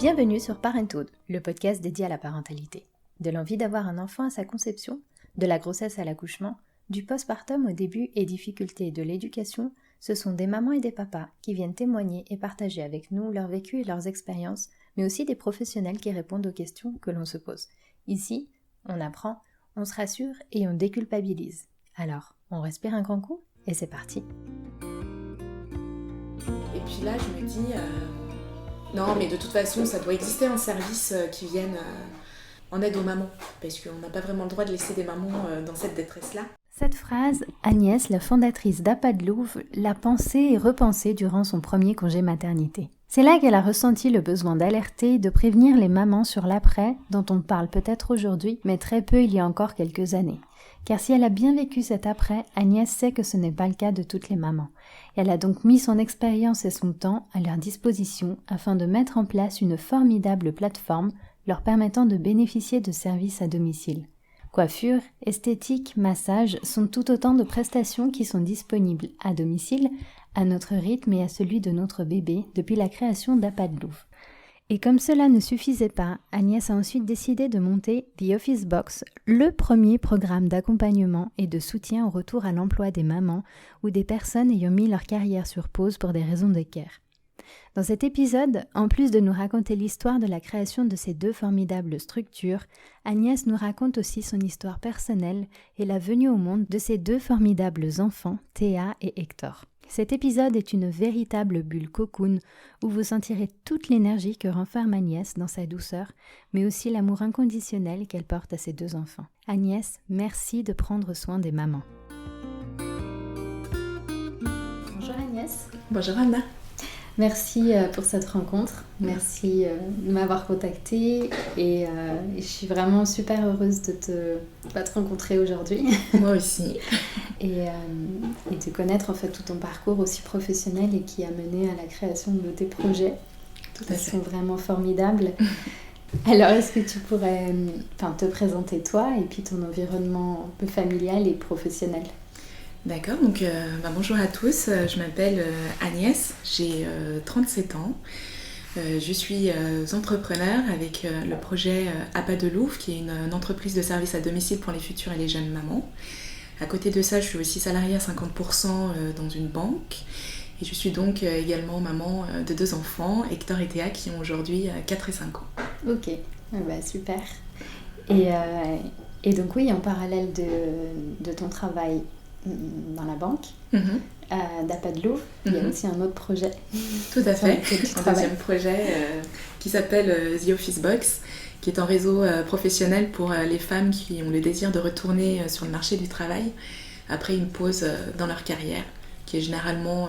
Bienvenue sur Parenthood, le podcast dédié à la parentalité. De l'envie d'avoir un enfant à sa conception, de la grossesse à l'accouchement, du postpartum au début et difficultés de l'éducation, ce sont des mamans et des papas qui viennent témoigner et partager avec nous leur vécu et leurs expériences, mais aussi des professionnels qui répondent aux questions que l'on se pose. Ici, on apprend, on se rassure et on déculpabilise. Alors, on respire un grand coup et c'est parti. Et puis là, je me dis, non mais de toute façon, ça doit exister un service qui vienne en aide aux mamans, parce qu'on n'a pas vraiment le droit de laisser des mamans dans cette détresse-là. Cette phrase, Agnès, la fondatrice d'Appât de Louvre, l'a pensée et repensée durant son premier congé maternité. C'est là qu'elle a ressenti le besoin d'alerter, de prévenir les mamans sur l'après, dont on parle peut-être aujourd'hui, mais très peu il y a encore quelques années. Car si elle a bien vécu cet après, Agnès sait que ce n'est pas le cas de toutes les mamans. Elle a donc mis son expérience et son temps à leur disposition afin de mettre en place une formidable plateforme leur permettant de bénéficier de services à domicile. Coiffure, esthétique, massage sont tout autant de prestations qui sont disponibles à domicile, à notre rythme et à celui de notre bébé depuis la création d'Appât de Louvre. Et comme cela ne suffisait pas, Agnès a ensuite décidé de monter The Office Box, le premier programme d'accompagnement et de soutien au retour à l'emploi des mamans ou des personnes ayant mis leur carrière sur pause pour des raisons de care. Dans cet épisode, en plus de nous raconter l'histoire de la création de ces deux formidables structures, Agnès nous raconte aussi son histoire personnelle et la venue au monde de ces deux formidables enfants, Théa et Hector. Cet épisode est une véritable bulle cocoon où vous sentirez toute l'énergie que renferme Agnès dans sa douceur, mais aussi l'amour inconditionnel qu'elle porte à ses deux enfants. Agnès, merci de prendre soin des mamans. Bonjour Agnès. Bonjour Anna. Merci pour cette rencontre, merci de m'avoir contactée et je suis vraiment super heureuse de te rencontrer aujourd'hui. Moi aussi. et de connaître en fait tout ton parcours aussi professionnel et qui a mené à la création de tes projets. Tout à fait. Ils sont vraiment formidables. Alors est-ce que tu pourrais te présenter toi et puis ton environnement un peu familial et professionnel ? D'accord, donc bonjour à tous, je m'appelle Agnès, j'ai 37 ans. Je suis entrepreneur avec le projet Appât de Louvre, qui est une entreprise de services à domicile pour les futures et les jeunes mamans. À côté de ça, je suis aussi salariée à 50% dans une banque. Et je suis donc également maman de 2 enfants, Hector et Théa, qui ont aujourd'hui 4 et 5 ans. Ok, super. Et donc oui, en parallèle de ton travail dans la banque, d'Appât de Louvre, il y a aussi un autre projet. Tout à fait, un deuxième projet qui s'appelle The Office Box, qui est un réseau professionnel pour les femmes qui ont le désir de retourner sur le marché du travail après une pause dans leur carrière, qui est généralement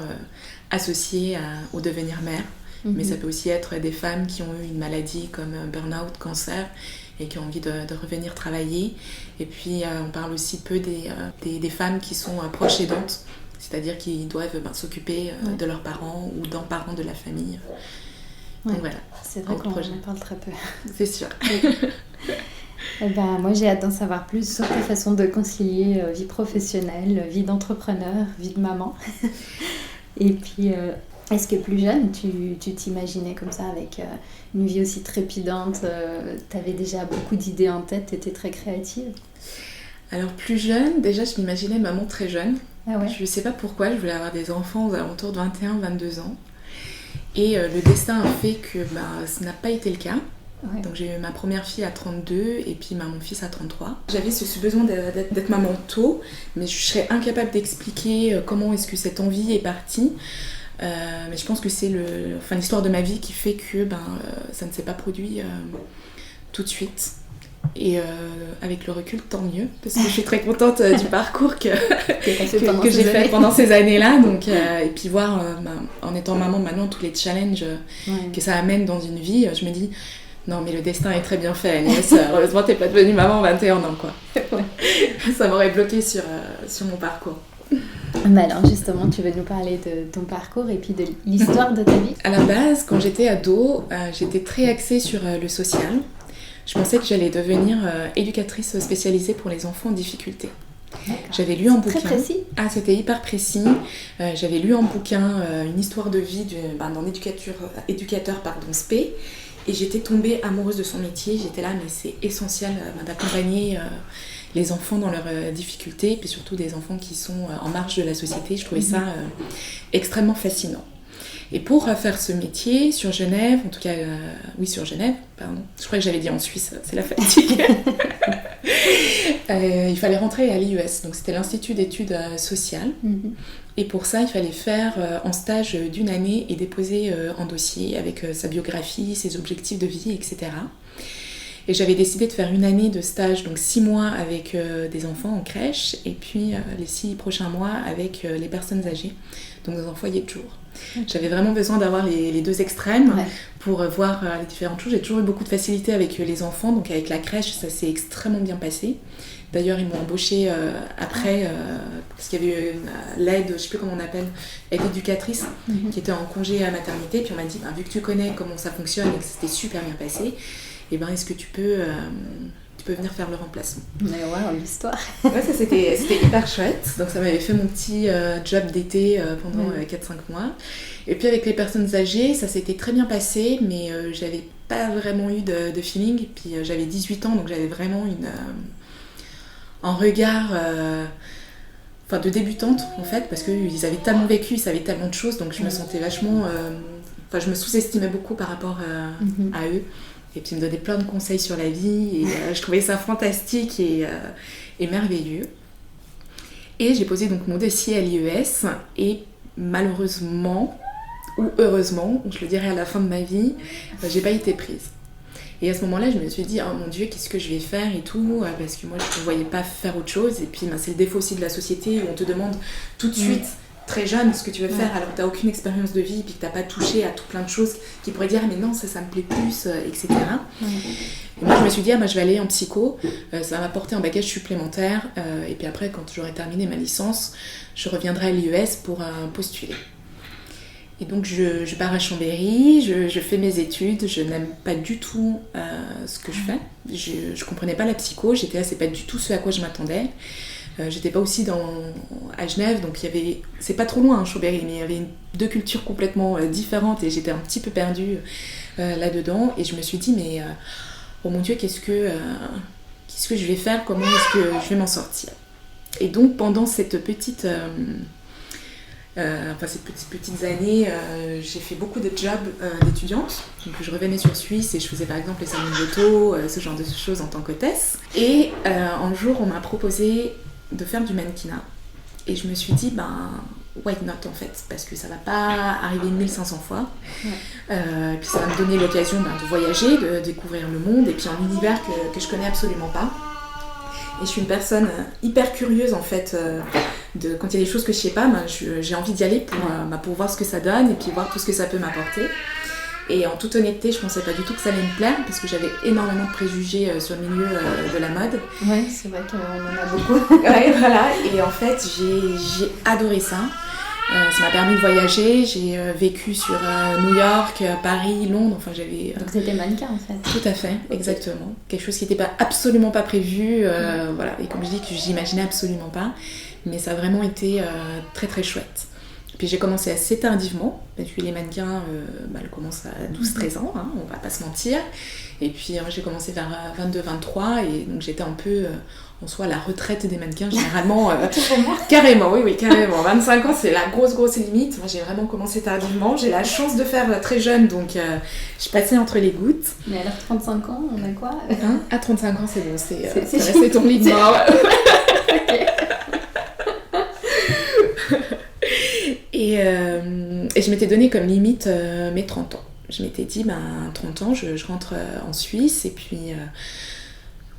associée au devenir mère. Mais ça peut aussi être des femmes qui ont eu une maladie comme burn-out, cancer, et qui ont envie de revenir travailler. Et puis on parle aussi peu des femmes qui sont proches aidantes, c'est-à-dire qui doivent s'occuper de leurs parents ou d'un parent de la famille. Donc voilà. C'est vrai qu'on en parle très peu. C'est sûr. Moi j'ai hâte d'en savoir plus sur ta façon de concilier vie professionnelle, vie d'entrepreneur, vie de maman. Et puis est-ce que plus jeune, tu t'imaginais comme ça avec une vie aussi trépidante, t'avais déjà beaucoup d'idées en tête, t'étais très créative? Alors plus jeune, déjà je m'imaginais maman très jeune. Ah ouais. Je ne sais pas pourquoi, je voulais avoir des enfants aux alentours de 21-22 ans. Et le destin a fait que ce n'a pas été le cas. Ouais. Donc j'ai eu ma première fille à 32 et puis mon fils à 33. J'avais ce besoin d'être maman tôt, mais je serais incapable d'expliquer comment est-ce que cette envie est partie. Mais je pense que c'est l'histoire de ma vie qui fait que ça ne s'est pas produit tout de suite. Et avec le recul, tant mieux, parce que je suis très contente du parcours que j'ai fait pendant ces années-là. Donc, et puis voir, en étant maman maintenant, tous les challenges que ça amène dans une vie, je me dis, non mais le destin est très bien fait Agnès, heureusement t'es pas devenue maman à 21 ans quoi. Ouais. Ça m'aurait bloqué sur mon parcours. Alors justement, tu veux nous parler de ton parcours et puis de l'histoire de ta vie ? À la base, quand j'étais ado, j'étais très axée sur le social. Je pensais que j'allais devenir éducatrice spécialisée pour les enfants en difficulté. D'accord. J'avais lu un bouquin. Très précis. Ah, c'était hyper précis. J'avais lu un bouquin, une histoire de vie d'un éducateur spé. Et j'étais tombée amoureuse de son métier. J'étais là, mais c'est essentiel d'accompagner les enfants dans leurs difficultés, puis surtout des enfants qui sont en marge de la société. Je trouvais ça extrêmement fascinant. Et pour faire ce métier sur Genève, en tout cas, oui sur Genève, pardon, je crois que j'avais dit en Suisse, c'est la fatigue. Il fallait rentrer à l'IES, donc c'était l'Institut d'études sociales. Et pour ça, il fallait faire en stage d'1 année et déposer un dossier avec sa biographie, ses objectifs de vie, etc. Et j'avais décidé de faire 1 année de stage, donc 6 mois avec des enfants en crèche, et puis les 6 prochains mois avec les personnes âgées, donc dans un foyer de jour. J'avais vraiment besoin d'avoir les deux extrêmes pour voir les différentes choses. J'ai toujours eu beaucoup de facilité avec les enfants, donc avec la crèche, ça s'est extrêmement bien passé. D'ailleurs, ils m'ont embauchée après, parce qu'il y avait l'aide, je ne sais plus comment on appelle, aide éducatrice, qui était en congé à maternité. Puis on m'a dit, vu que tu connais comment ça fonctionne et que c'était super bien passé, est-ce que tu peux venir faire le remplacement. Mais wow, l'histoire. Ouais, ça c'était hyper chouette. Donc ça m'avait fait mon petit job d'été pendant 4-5 mois. Et puis avec les personnes âgées, ça s'était très bien passé, mais j'avais pas vraiment eu de feeling. Et puis j'avais 18 ans, donc j'avais vraiment un regard de débutante en fait, parce qu'ils avaient tellement vécu, ils savaient tellement de choses, donc je me sentais vachement... je me sous-estimais beaucoup par rapport à eux. Et puis ils me donnaient plein de conseils sur la vie, et je trouvais ça fantastique et merveilleux. Et j'ai posé donc mon dossier à l'IES, et malheureusement, ou heureusement, je le dirai à la fin de ma vie, j'ai pas été prise. Et à ce moment-là, je me suis dit, oh mon Dieu, qu'est-ce que je vais faire et tout, parce que moi, je ne voyais pas faire autre chose. Et puis, c'est le défaut aussi de la société, où on te demande tout de suite, très jeune, ce que tu veux faire, alors que tu n'as aucune expérience de vie, puis que tu n'as pas touché à tout plein de choses qui pourraient dire, mais non, ça me plaît plus, etc. Et moi, je me suis dit, je vais aller en psycho, ça va m'apporter un bagage supplémentaire, et puis après, quand j'aurai terminé ma licence, je reviendrai à l'IES pour postuler. Et donc je pars à Chambéry, je fais mes études, je n'aime pas du tout ce que je fais. Je comprenais pas la psycho, c'est pas du tout ce à quoi je m'attendais. J'étais pas aussi à Genève, donc c'est pas trop loin Chambéry, mais il y avait 2 cultures complètement différentes et j'étais un petit peu perdue là-dedans. Et je me suis dit, mais oh mon Dieu, qu'est-ce que je vais faire, comment est-ce que je vais m'en sortir? Et donc pendant cette petite... ces petites années, j'ai fait beaucoup de jobs d'étudiante. Donc je revenais sur Suisse et je faisais par exemple les salons de l'auto, ce genre de choses en tant qu'hôtesse. Et un jour, on m'a proposé de faire du mannequinat. Et je me suis dit, why not en fait, parce que ça va pas arriver 1500 fois. Puis ça va me donner l'occasion de voyager, de découvrir le monde, et puis un univers que je connais absolument pas. Et je suis une personne hyper curieuse en fait, quand il y a des choses que je sais pas, j'ai envie d'y aller pour voir ce que ça donne et puis voir tout ce que ça peut m'apporter. Et en toute honnêteté, je pensais pas du tout que ça allait me plaire parce que j'avais énormément de préjugés sur le milieu de la mode. Ouais, c'est vrai qu'on en a beaucoup. Ouais, voilà. Et en fait, j'ai adoré ça. Ça m'a permis de voyager, j'ai vécu sur New York, Paris, Londres, Donc c'était mannequin en fait. Tout à fait, exactement. Quelque chose qui n'était absolument pas prévu, voilà. Et comme je dis, que j'imaginais absolument pas, mais ça a vraiment été très très chouette. Puis j'ai commencé assez tardivement, parce que les mannequins, elles commencent à 12-13 ans, on va pas se mentir. Et puis j'ai commencé vers 22-23, et donc j'étais un peu... en soi, la retraite des mannequins, généralement... carrément, oui, carrément. 25 ans, c'est la grosse limite. Moi, j'ai vraiment commencé tardivement. J'ai la chance de faire très jeune, donc je passais entre les gouttes. Mais alors, 35 ans, on a quoi À 35 ans, c'est bon, c'est ton lit de mort. Et je m'étais donné comme limite mes 30 ans. Je m'étais dit, 30 ans, je rentre en Suisse, et puis...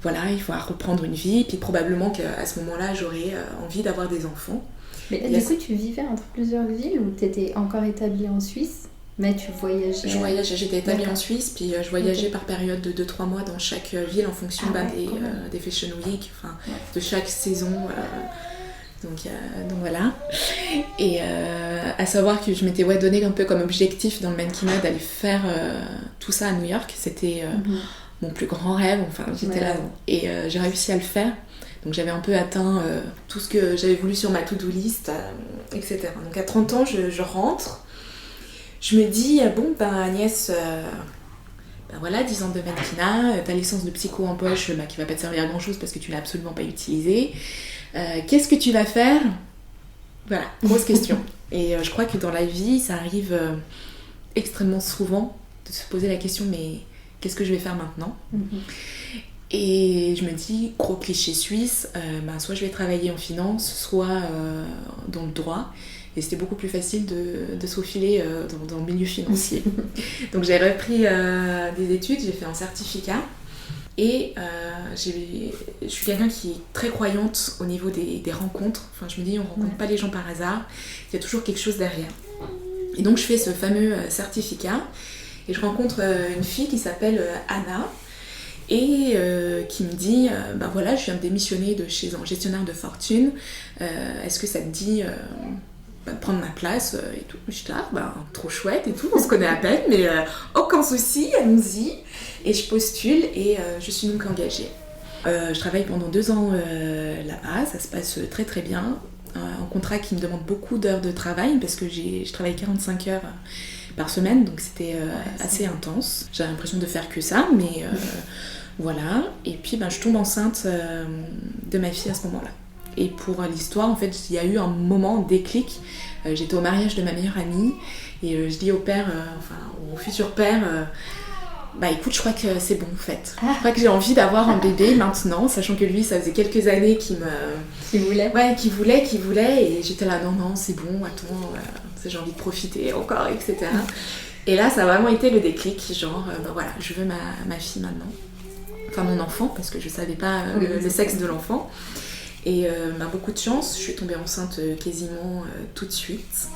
voilà, il faut reprendre une vie, puis probablement qu'à ce moment-là, j'aurais envie d'avoir des enfants. Mais là, du coup, tu vivais entre plusieurs villes ou tu étais encore établie en Suisse, mais tu voyageais? Je voyageais, j'étais établie en Suisse, puis je voyageais par période de 2-3 mois dans chaque ville en fonction des Fashion Week, de chaque saison. Donc voilà. Et à savoir que je m'étais donné un peu comme objectif dans le mannequinat d'aller faire tout ça à New York. C'était... mon plus grand rêve, j'étais là. Et j'ai réussi à le faire. Donc j'avais un peu atteint tout ce que j'avais voulu sur ma to-do list, etc. Donc à 30 ans, je rentre. Je me dis, Agnès, ben voilà, 10 ans de mannequinat, ta licence de psycho en poche qui va pas te servir à grand chose parce que tu l'as absolument pas utilisée. Qu'est-ce que tu vas faire? Voilà, grosse question. Et je crois que dans la vie, ça arrive extrêmement souvent de se poser la question, mais qu'est-ce que je vais faire maintenant? Et je me dis, gros cliché suisse, soit je vais travailler en finance, soit dans le droit. Et c'était beaucoup plus facile de se faufiler dans le milieu financier. Donc j'ai repris des études, j'ai fait un certificat. Et je suis quelqu'un qui est très croyante au niveau des rencontres. Enfin, je me dis, on ne rencontre pas les gens par hasard. Il y a toujours quelque chose derrière. Et donc je fais ce fameux certificat. Et je rencontre une fille qui s'appelle Anna. Et qui me dit, voilà, je viens de démissionner de chez un gestionnaire de fortune. Est-ce que ça te dit... de prendre ma place et tout. Je suis là, trop chouette et tout, on se connaît à peine, mais aucun souci, allons-y. Et je postule et je suis donc engagée. Je travaille pendant 2 ans là-bas, ça se passe très très bien. Un contrat qui me demande beaucoup d'heures de travail parce que je travaille 45 heures par semaine, donc c'était assez intense. J'ai l'impression de faire que ça, mais voilà. Et puis je tombe enceinte de ma fille à ce moment-là. Et pour l'histoire, en fait, il y a eu un moment, un déclic. J'étais au mariage de ma meilleure amie et je dis au père, au futur père, écoute, je crois que c'est bon en fait. Je crois que j'ai envie d'avoir un bébé maintenant, sachant que lui, ça faisait quelques années qu'il voulait. Ouais, qu'il voulait. Et j'étais là, non, c'est bon, attends, j'ai envie de profiter encore, etc. Et là, ça a vraiment été le déclic, genre, voilà, je veux ma fille maintenant. Enfin, mon enfant, parce que je savais pas le sexe de l'enfant. Et beaucoup de chance, je suis tombée enceinte quasiment tout de suite.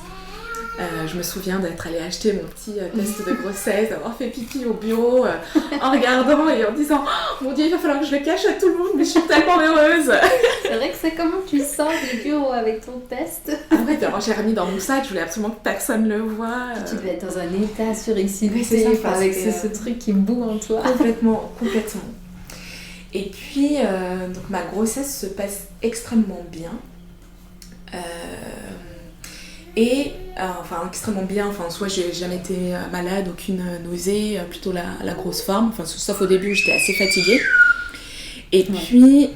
Je me souviens d'être allée acheter mon petit test de grossesse, d'avoir fait pipi au bureau en regardant et en disant oh, mon Dieu, il va falloir que je le cache à tout le monde, mais je suis tellement heureuse. C'est vrai que c'est comment tu sors du bureau avec ton test. Après, j'ai remis dans mon sac, je voulais absolument que personne le voie. Tu devais être dans un état surexcité avec ce truc qui boue en toi. Complètement. Et puis, donc ma grossesse se passe extrêmement bien. Extrêmement bien. Enfin, soit j'ai jamais été malade, aucune nausée, plutôt la grosse forme. Enfin, sauf au début, j'étais assez fatiguée. Et puis,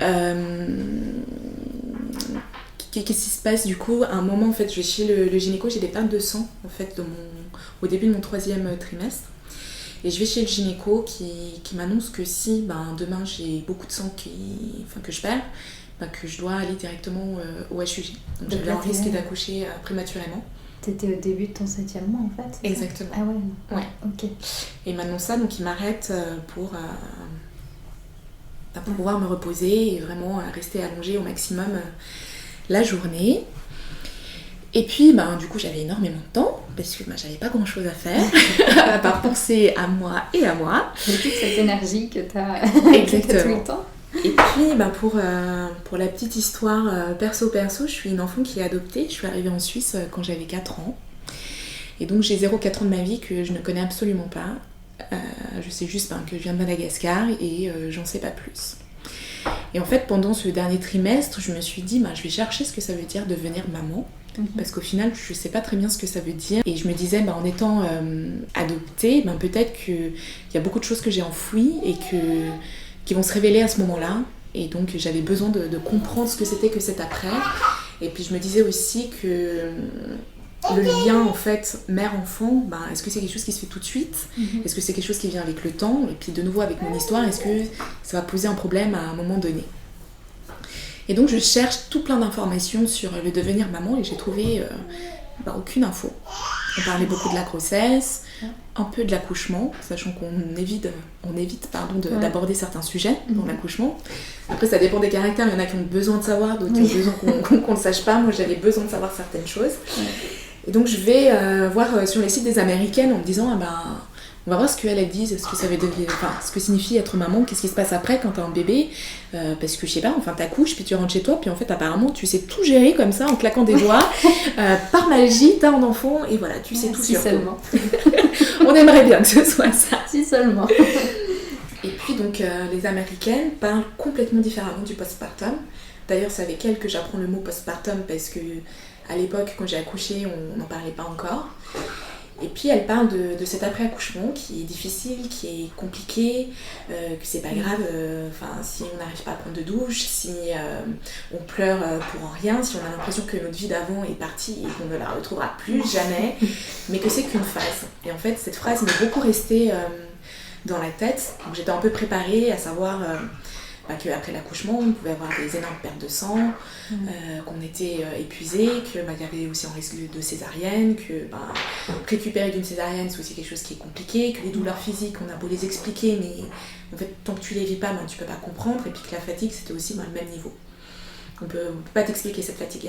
qu'est-ce qui se passe du coup? À un moment, en fait, je vais chez le gynéco, j'ai des pertes de sang, en fait, au début de mon 3e trimestre. Et je vais chez le gynéco qui m'annonce que si demain j'ai beaucoup de sang que je perds, que je dois aller directement au HUG. Donc j'avais un risque d'accoucher prématurément. T'étais au début de ton 7e mois en fait? Exactement. Ah ouais. Ok. Et il m'annonce ça, donc il m'arrête pour pouvoir me reposer et vraiment rester allongée au maximum la journée. Et puis, du coup, j'avais énormément de temps, parce que j'avais pas grand-chose à faire, à part penser à moi et à moi. Et toute cette énergie que t'as tout le temps. Et puis, pour la petite histoire perso, je suis une enfant qui est adoptée. Je suis arrivée en Suisse quand j'avais 4 ans. Et donc, j'ai 0,4 ans de ma vie que je ne connais absolument pas. Je sais juste que je viens de Madagascar et j'en sais pas plus. Et en fait, pendant ce dernier trimestre, je me suis dit, je vais chercher ce que ça veut dire devenir maman. Parce qu'au final, je sais pas très bien ce que ça veut dire. Et je me disais, en étant adoptée, peut-être qu'il y a beaucoup de choses que j'ai enfouies et qui vont se révéler à ce moment-là. Et donc, j'avais besoin de comprendre ce que c'était que cet après. Et puis, je me disais aussi que le lien, en fait, mère-enfant, est-ce que c'est quelque chose qui se fait tout de suite? Est-ce que c'est quelque chose qui vient avec le temps? Et puis, de nouveau, avec mon histoire, est-ce que ça va poser un problème à un moment donné? Et donc je cherche tout plein d'informations sur le devenir maman et j'ai trouvé aucune info. On parlait beaucoup de la grossesse, un peu de l'accouchement, sachant qu'on évite d'aborder certains sujets dans l'accouchement. Après ça dépend des caractères, il y en a qui ont besoin de savoir, d'autres qui ont besoin qu'on ne sache pas. Moi j'avais besoin de savoir certaines choses. Et donc je vais voir sur les sites des Américaines en me disant on va voir ce qu'elles disent, ce que ça veut dire, ce que signifie être maman, qu'est-ce qui se passe après quand t'as un bébé, parce que je sais pas, t'accouches, puis tu rentres chez toi, puis en fait apparemment tu sais tout gérer comme ça en claquant des doigts, par magie t'as un enfant et voilà, tu sais tout sur seulement. On aimerait bien que ce soit ça. Si seulement. Et puis donc les Américaines parlent complètement différemment du postpartum. D'ailleurs c'est avec elles que j'apprends le mot postpartum parce que à l'époque quand j'ai accouché on n'en parlait pas encore. Et puis elle parle de cet après-accouchement qui est difficile, qui est compliqué, que c'est pas grave, si on n'arrive pas à prendre de douche, si on pleure pour rien, si on a l'impression que notre vie d'avant est partie et qu'on ne la retrouvera plus jamais, mais que c'est qu'une phase. Et en fait, cette phrase m'est beaucoup restée dans la tête. Donc j'étais un peu préparée à savoir qu'après l'accouchement, on pouvait avoir des énormes pertes de sang, qu'on était épuisé, qu'il y avait aussi un risque de césarienne, que récupérer d'une césarienne, c'est aussi quelque chose qui est compliqué, que les douleurs physiques, on a beau les expliquer, mais en fait, tant que tu les vis pas, tu peux pas comprendre, et puis que la fatigue, c'était aussi le même niveau. On peut pas t'expliquer cette fatigue,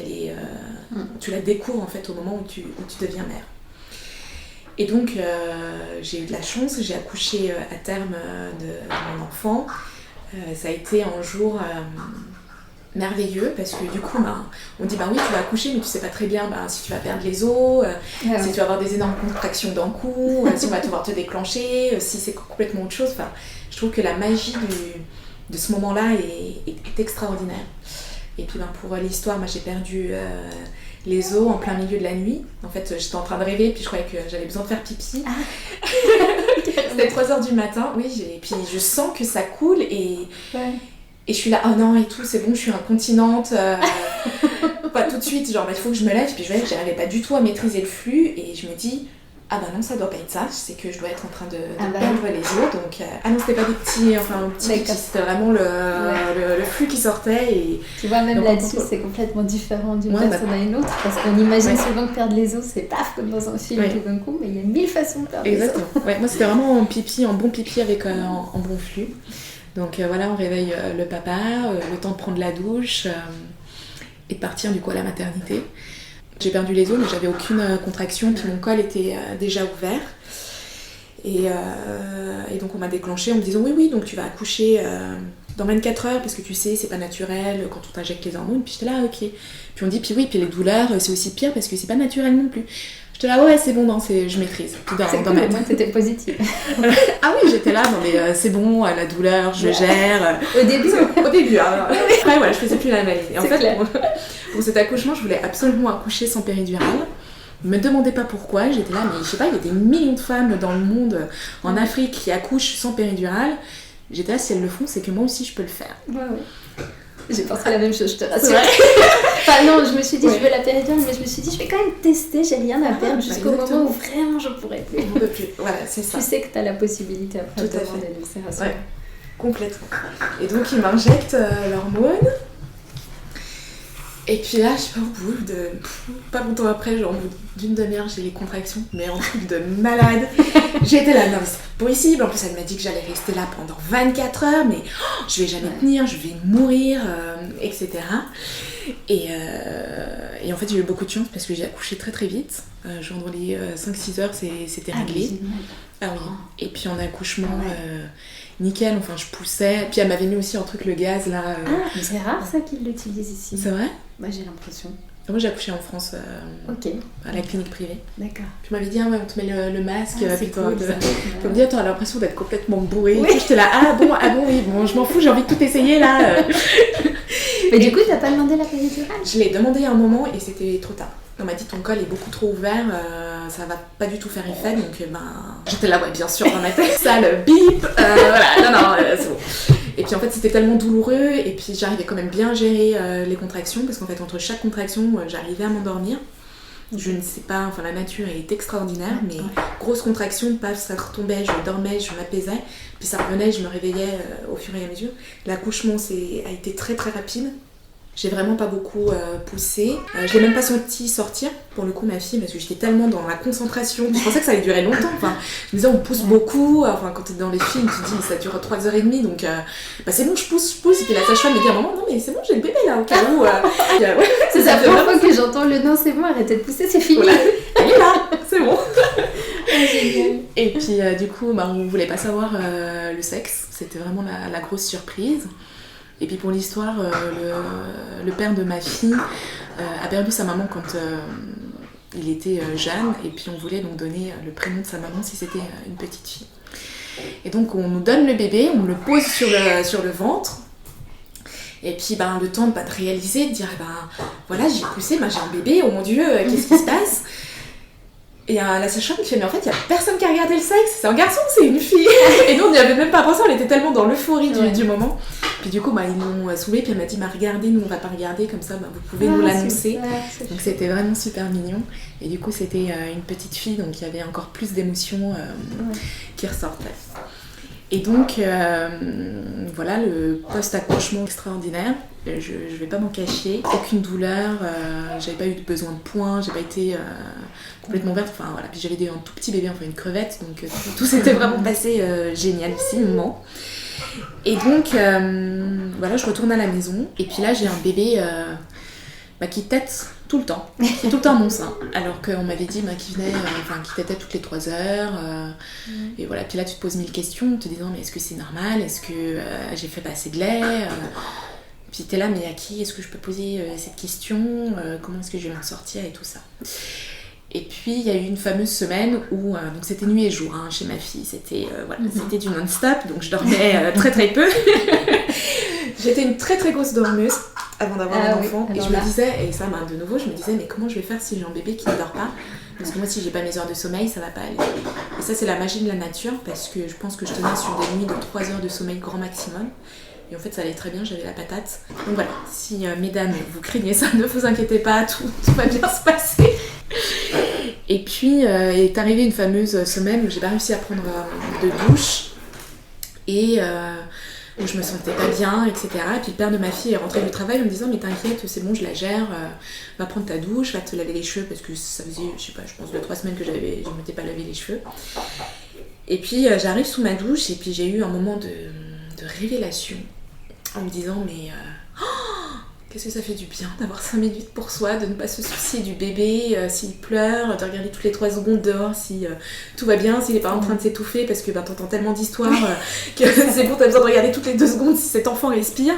tu la découvres en fait au moment où tu deviens mère. Et donc, j'ai eu de la chance, j'ai accouché à terme de mon enfant. Ça a été un jour merveilleux parce que du coup, on dit oui, tu vas accoucher, mais tu sais pas très bien si tu vas perdre les os, si tu vas avoir des énormes contractions d'un coup, si on va devoir te déclencher, si c'est complètement autre chose. Je trouve que la magie de ce moment-là est extraordinaire. Et puis pour l'histoire, j'ai perdu les os en plein milieu de la nuit. En fait, j'étais en train de rêver, puis je croyais que j'avais besoin de faire pipi. C'était 3h du matin, oui, et puis je sens que ça coule et je suis là, oh non et tout, c'est bon, je suis incontinente. Pas tout de suite, il faut que je me lève, puis je voyais que j'arrivais pas du tout à maîtriser le flux et je me dis, non, ça doit pas être ça, c'est que je dois être en train de perdre les os. Donc, non, c'était pas des petits c'était vraiment le flux qui sortait. Et tu vois, même là-dessus, c'est complètement différent d'une personne à une autre, parce qu'on imagine souvent que perdre les os, c'est paf, comme dans un film tout d'un coup, mais il y a 1000 façons de perdre les os. Moi, c'était vraiment un bon pipi avec un bon flux. Donc on réveille le papa, le temps de prendre la douche et de partir du coup à la maternité. J'ai perdu les os, mais j'avais aucune contraction, puis mon col était déjà ouvert. Et donc on m'a déclenchée en me disant oui, donc tu vas accoucher dans 24 heures, parce que tu sais, c'est pas naturel quand on t'injecte les hormones. Puis j'étais là, ok. Puis on dit, puis les douleurs, c'est aussi pire parce que c'est pas naturel non plus. J'étais là, ouais, c'est bon, je maîtrise. C'est cool, au moins t'étais positive. Ah oui, j'étais là, c'est bon, la douleur, je gère. Au début, après, je faisais plus la maladie. Et en fait, pour cet accouchement, je voulais absolument accoucher sans péridurale. Ne me demandez pas pourquoi, j'étais là, mais je sais pas, il y a des millions de femmes dans le monde, en Afrique, qui accouchent sans péridurale. J'étais là, si elles le font, c'est que moi aussi je peux le faire. Ouais. J'ai pensé à la même chose, je te rassure. Non, je me suis dit, je veux la péridurale, mais je me suis dit, je vais quand même tester, j'ai rien à perdre jusqu'au moment où vraiment je pourrais plus. On peut plus, voilà, c'est ça. Tu sais que tu as la possibilité après de demander, donc c'est rassurant. Ouais, complètement. Et donc, ils m'injectent l'hormone. Et puis là, je sais pas, au bout de pas longtemps après, genre au bout d'une demi-heure, j'ai les contractions, mais un truc de malade. J'étais là, non mais c'est pas possible. En plus, elle m'a dit que j'allais rester là pendant 24 heures, mais je vais jamais tenir, je vais mourir, etc. Et en fait, j'ai eu beaucoup de chance parce que j'ai accouché très très vite. Genre dans les 5-6 heures, c'était réglé. Ah oui. Et puis en accouchement, nickel, enfin je poussais. Puis elle m'avait mis aussi un truc, le gaz là. Mais c'est rare ça qu'ils l'utilisent ici. C'est vrai ? Bah j'ai l'impression. Moi j'ai accouché en France à la clinique privée. D'accord. Puis on m'avait dit, on te met le masque. C'est cool, on me dit, attends, t'as l'impression d'être complètement bourrée. Oui. J'étais là, oui, je m'en fous, j'ai envie de tout essayer là. Mais du coup, t'as pas demandé la péridurale ? Je l'ai demandé à un moment et c'était trop tard. On m'a dit, ton col est beaucoup trop ouvert, ça va pas du tout faire effet. Donc j'étais là, ouais, bien sûr, dans ma tête, ça, le bip, c'est bon. Et puis en fait, c'était tellement douloureux, et puis j'arrivais quand même bien à gérer les contractions, parce qu'en fait, entre chaque contraction, j'arrivais à m'endormir. Je ne sais pas, la nature est extraordinaire, mais grosse contraction, paf, ça retombait, je dormais, je m'apaisais, puis ça revenait, je me réveillais au fur et à mesure. L'accouchement a été très très rapide. J'ai vraiment pas beaucoup poussé. Je l'ai même pas senti sortir, pour le coup, ma fille, parce que j'étais tellement dans la concentration. Je pensais que ça allait durer longtemps. Je me disais, on pousse beaucoup. Quand t'es dans les films, tu te dis, ça dure 3h30, donc c'est bon, je pousse. Et puis la sage-femme me dit, maman, non, mais c'est bon, j'ai le bébé là, au cas où. C'est la première fois que j'entends le non, c'est bon, arrêtez de pousser, c'est fini. Voilà. Elle est là, c'est bon. Génial. Et puis, du coup, on voulait pas savoir le sexe. C'était vraiment la grosse surprise. Et puis pour l'histoire, le père de ma fille a perdu sa maman quand il était jeune, et puis on voulait donc donner le prénom de sa maman si c'était une petite fille. Et donc on nous donne le bébé, on le pose sur le ventre, et puis le temps de réaliser, de dire voilà, j'ai poussé, j'ai un bébé, oh mon Dieu, qu'est-ce qui se passe ? Et la sage-femme qui fait, mais en fait, il n'y a personne qui a regardé le sexe, c'est un garçon ou c'est une fille? Et nous, on n'y avait même pas pensé, on était tellement dans l'euphorie du moment. Puis du coup, ils m'ont saoulée, puis elle m'a dit, regardez, nous on va pas regarder, comme ça, vous pouvez nous l'annoncer. Donc c'était vraiment super mignon. Et du coup, c'était une petite fille, donc il y avait encore plus d'émotions qui ressortaient. Et donc, voilà, le post-accouchement extraordinaire. Je vais pas m'en cacher, aucune douleur, j'avais pas eu besoin de points, j'ai pas été complètement verte, enfin voilà, puis j'avais un tout petit bébé, enfin une crevette, donc tout s'était vraiment passé génialement. Et donc voilà, je retourne à la maison, et puis là j'ai un bébé qui tète tout le temps, qui est tout le temps à mon sein, alors qu'on m'avait dit qu'il venait, qu'il tétait toutes les 3 heures, et voilà, puis là tu te poses 1000 questions, te disant mais est-ce que c'est normal, est-ce que j'ai fait pas assez de lait, puis t'es là, mais à qui est-ce que je peux poser cette question, comment est-ce que je vais m'en sortir et tout ça. Et puis il y a eu une fameuse semaine où, donc c'était nuit et jour chez ma fille, c'était c'était du non-stop, donc je dormais très très peu. J'étais une très très grosse dormeuse avant d'avoir un enfant, et je me disais, et ça de nouveau, je me disais, mais comment je vais faire si j'ai un bébé qui ne dort pas? Parce que moi, si j'ai pas mes heures de sommeil, ça va pas aller. Et ça, c'est la magie de la nature, parce que je pense que je tenais sur des nuits de 3 heures de sommeil grand maximum. Et en fait, ça allait très bien, j'avais la patate. Donc voilà, si mesdames, vous craignez ça, ne vous inquiétez pas, tout va bien se passer. Et puis, est arrivée une fameuse semaine où j'ai pas réussi à prendre de douche. Et où je me sentais pas bien, etc. Et puis le père de ma fille est rentré du travail en me disant mais t'inquiète, c'est bon, je la gère, va prendre ta douche, va te laver les cheveux, parce que ça faisait, je sais pas, je pense 2-3 semaines que je m'étais pas lavé les cheveux. Et puis j'arrive sous ma douche, et puis j'ai eu un moment de révélation en me disant mais qu'est-ce que ça fait du bien d'avoir 5 minutes pour soi, de ne pas se soucier du bébé, s'il pleure, de regarder toutes les 3 secondes dehors si tout va bien, s'il n'est pas en train de s'étouffer, parce que t'entends tellement d'histoires que c'est bon, t'as besoin de regarder toutes les 2 secondes si cet enfant respire.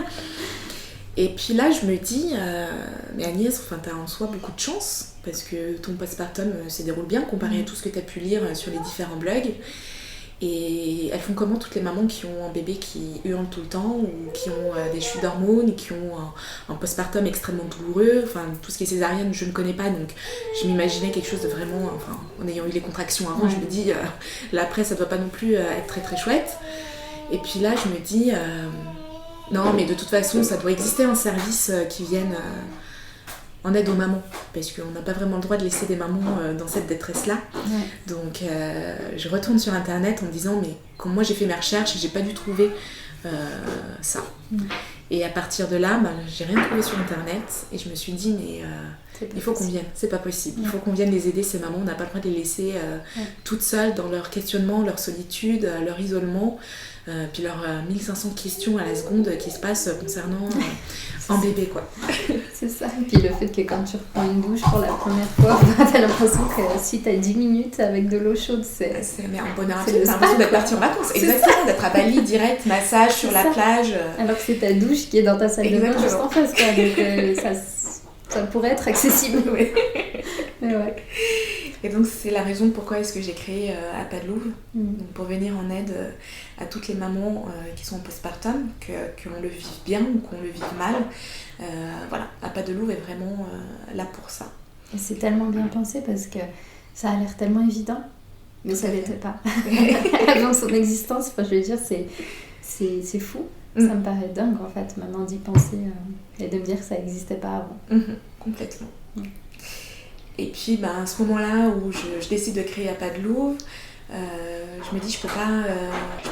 Et puis là, je me dis, mais Agnès, t'as en soi beaucoup de chance, parce que ton postpartum se déroule bien comparé à tout ce que t'as pu lire sur les différents blogs. Et elles font comment toutes les mamans qui ont un bébé qui hurle tout le temps, ou qui ont des chutes d'hormones, qui ont un postpartum extrêmement douloureux, tout ce qui est césarienne je ne connais pas, donc je m'imaginais quelque chose de vraiment, en ayant eu les contractions avant, je me dis l'après ça doit pas non plus être très très chouette. Et puis là je me dis non mais de toute façon ça doit exister un service qui vienne en aide aux mamans, parce qu'on n'a pas vraiment le droit de laisser des mamans dans cette détresse-là. Donc je retourne sur internet en me disant mais comme moi j'ai fait mes recherches et j'ai pas dû trouver ça. Et à partir de là, j'ai rien trouvé sur internet, et je me suis dit mais il faut qu'on vienne, c'est pas possible, il faut qu'on vienne les aider ces mamans, on n'a pas le droit de les laisser toutes seules dans leur questionnement, leur solitude, leur isolement, puis leurs 1500 questions à la seconde qui se passent concernant un bébé quoi. C'est ça, et puis le fait que quand tu reprends une douche pour la première fois, t'as l'impression que si t'as 10 minutes avec de l'eau chaude, c'est un bonheur absolu, t'as l'impression d'être partie en vacances, exactement, d'être à Bali direct, massage sur la plage. Alors que c'est ta douche qui est dans ta salle de bain juste en face, quoi. Donc ça pourrait être accessible. Oui. Mais ouais. Et donc c'est la raison pourquoi est-ce que j'ai créé À Pas de Louve, donc pour venir en aide à toutes les mamans qui sont en postpartum, que l'on le vive bien ou qu'on le vive mal. Voilà, À Pas de Louve est vraiment là pour ça. Et c'est tellement bien pensé, parce que ça a l'air tellement évident, mais ça l'était pas. Avant son existence, je veux dire, c'est fou. Ça me paraît dingue en fait, maintenant d'y penser et de me dire que ça n'existait pas avant. Complètement. Et puis à ce moment-là où je décide de créer À Pas de Louve, je me dis je peux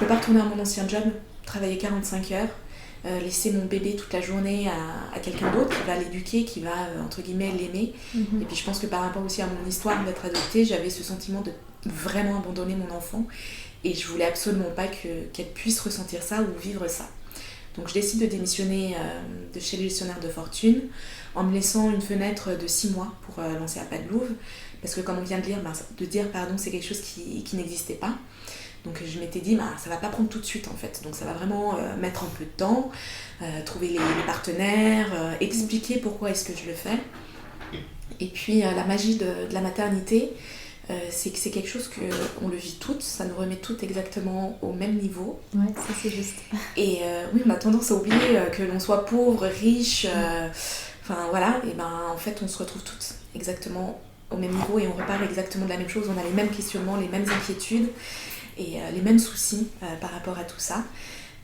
pas retourner à mon ancien job, travailler 45 heures, laisser mon bébé toute la journée à quelqu'un d'autre qui va l'éduquer, qui va entre guillemets l'aimer. Et puis je pense que par rapport aussi à mon histoire d'être adoptée, j'avais ce sentiment de vraiment abandonner mon enfant, et je voulais absolument pas qu'elle puisse ressentir ça ou vivre ça. Donc je décide de démissionner de chez le gestionnaire de fortune, en me laissant une fenêtre de 6 mois pour lancer À Pas de Louve, parce que comme on vient de dire, c'est quelque chose qui n'existait pas. Donc je m'étais dit, ça va pas prendre tout de suite en fait, donc ça va vraiment mettre un peu de temps, trouver les partenaires, expliquer pourquoi est-ce que je le fais. Et puis la magie de la maternité, c'est que c'est quelque chose qu'on le vit toutes, ça nous remet toutes exactement au même niveau. Ouais, ça c'est juste. Et oui, on a tendance à oublier que l'on soit pauvre, riche, voilà, et en fait on se retrouve toutes exactement au même niveau et on repart exactement de la même chose. On a les mêmes questionnements, les mêmes inquiétudes et les mêmes soucis par rapport à tout ça.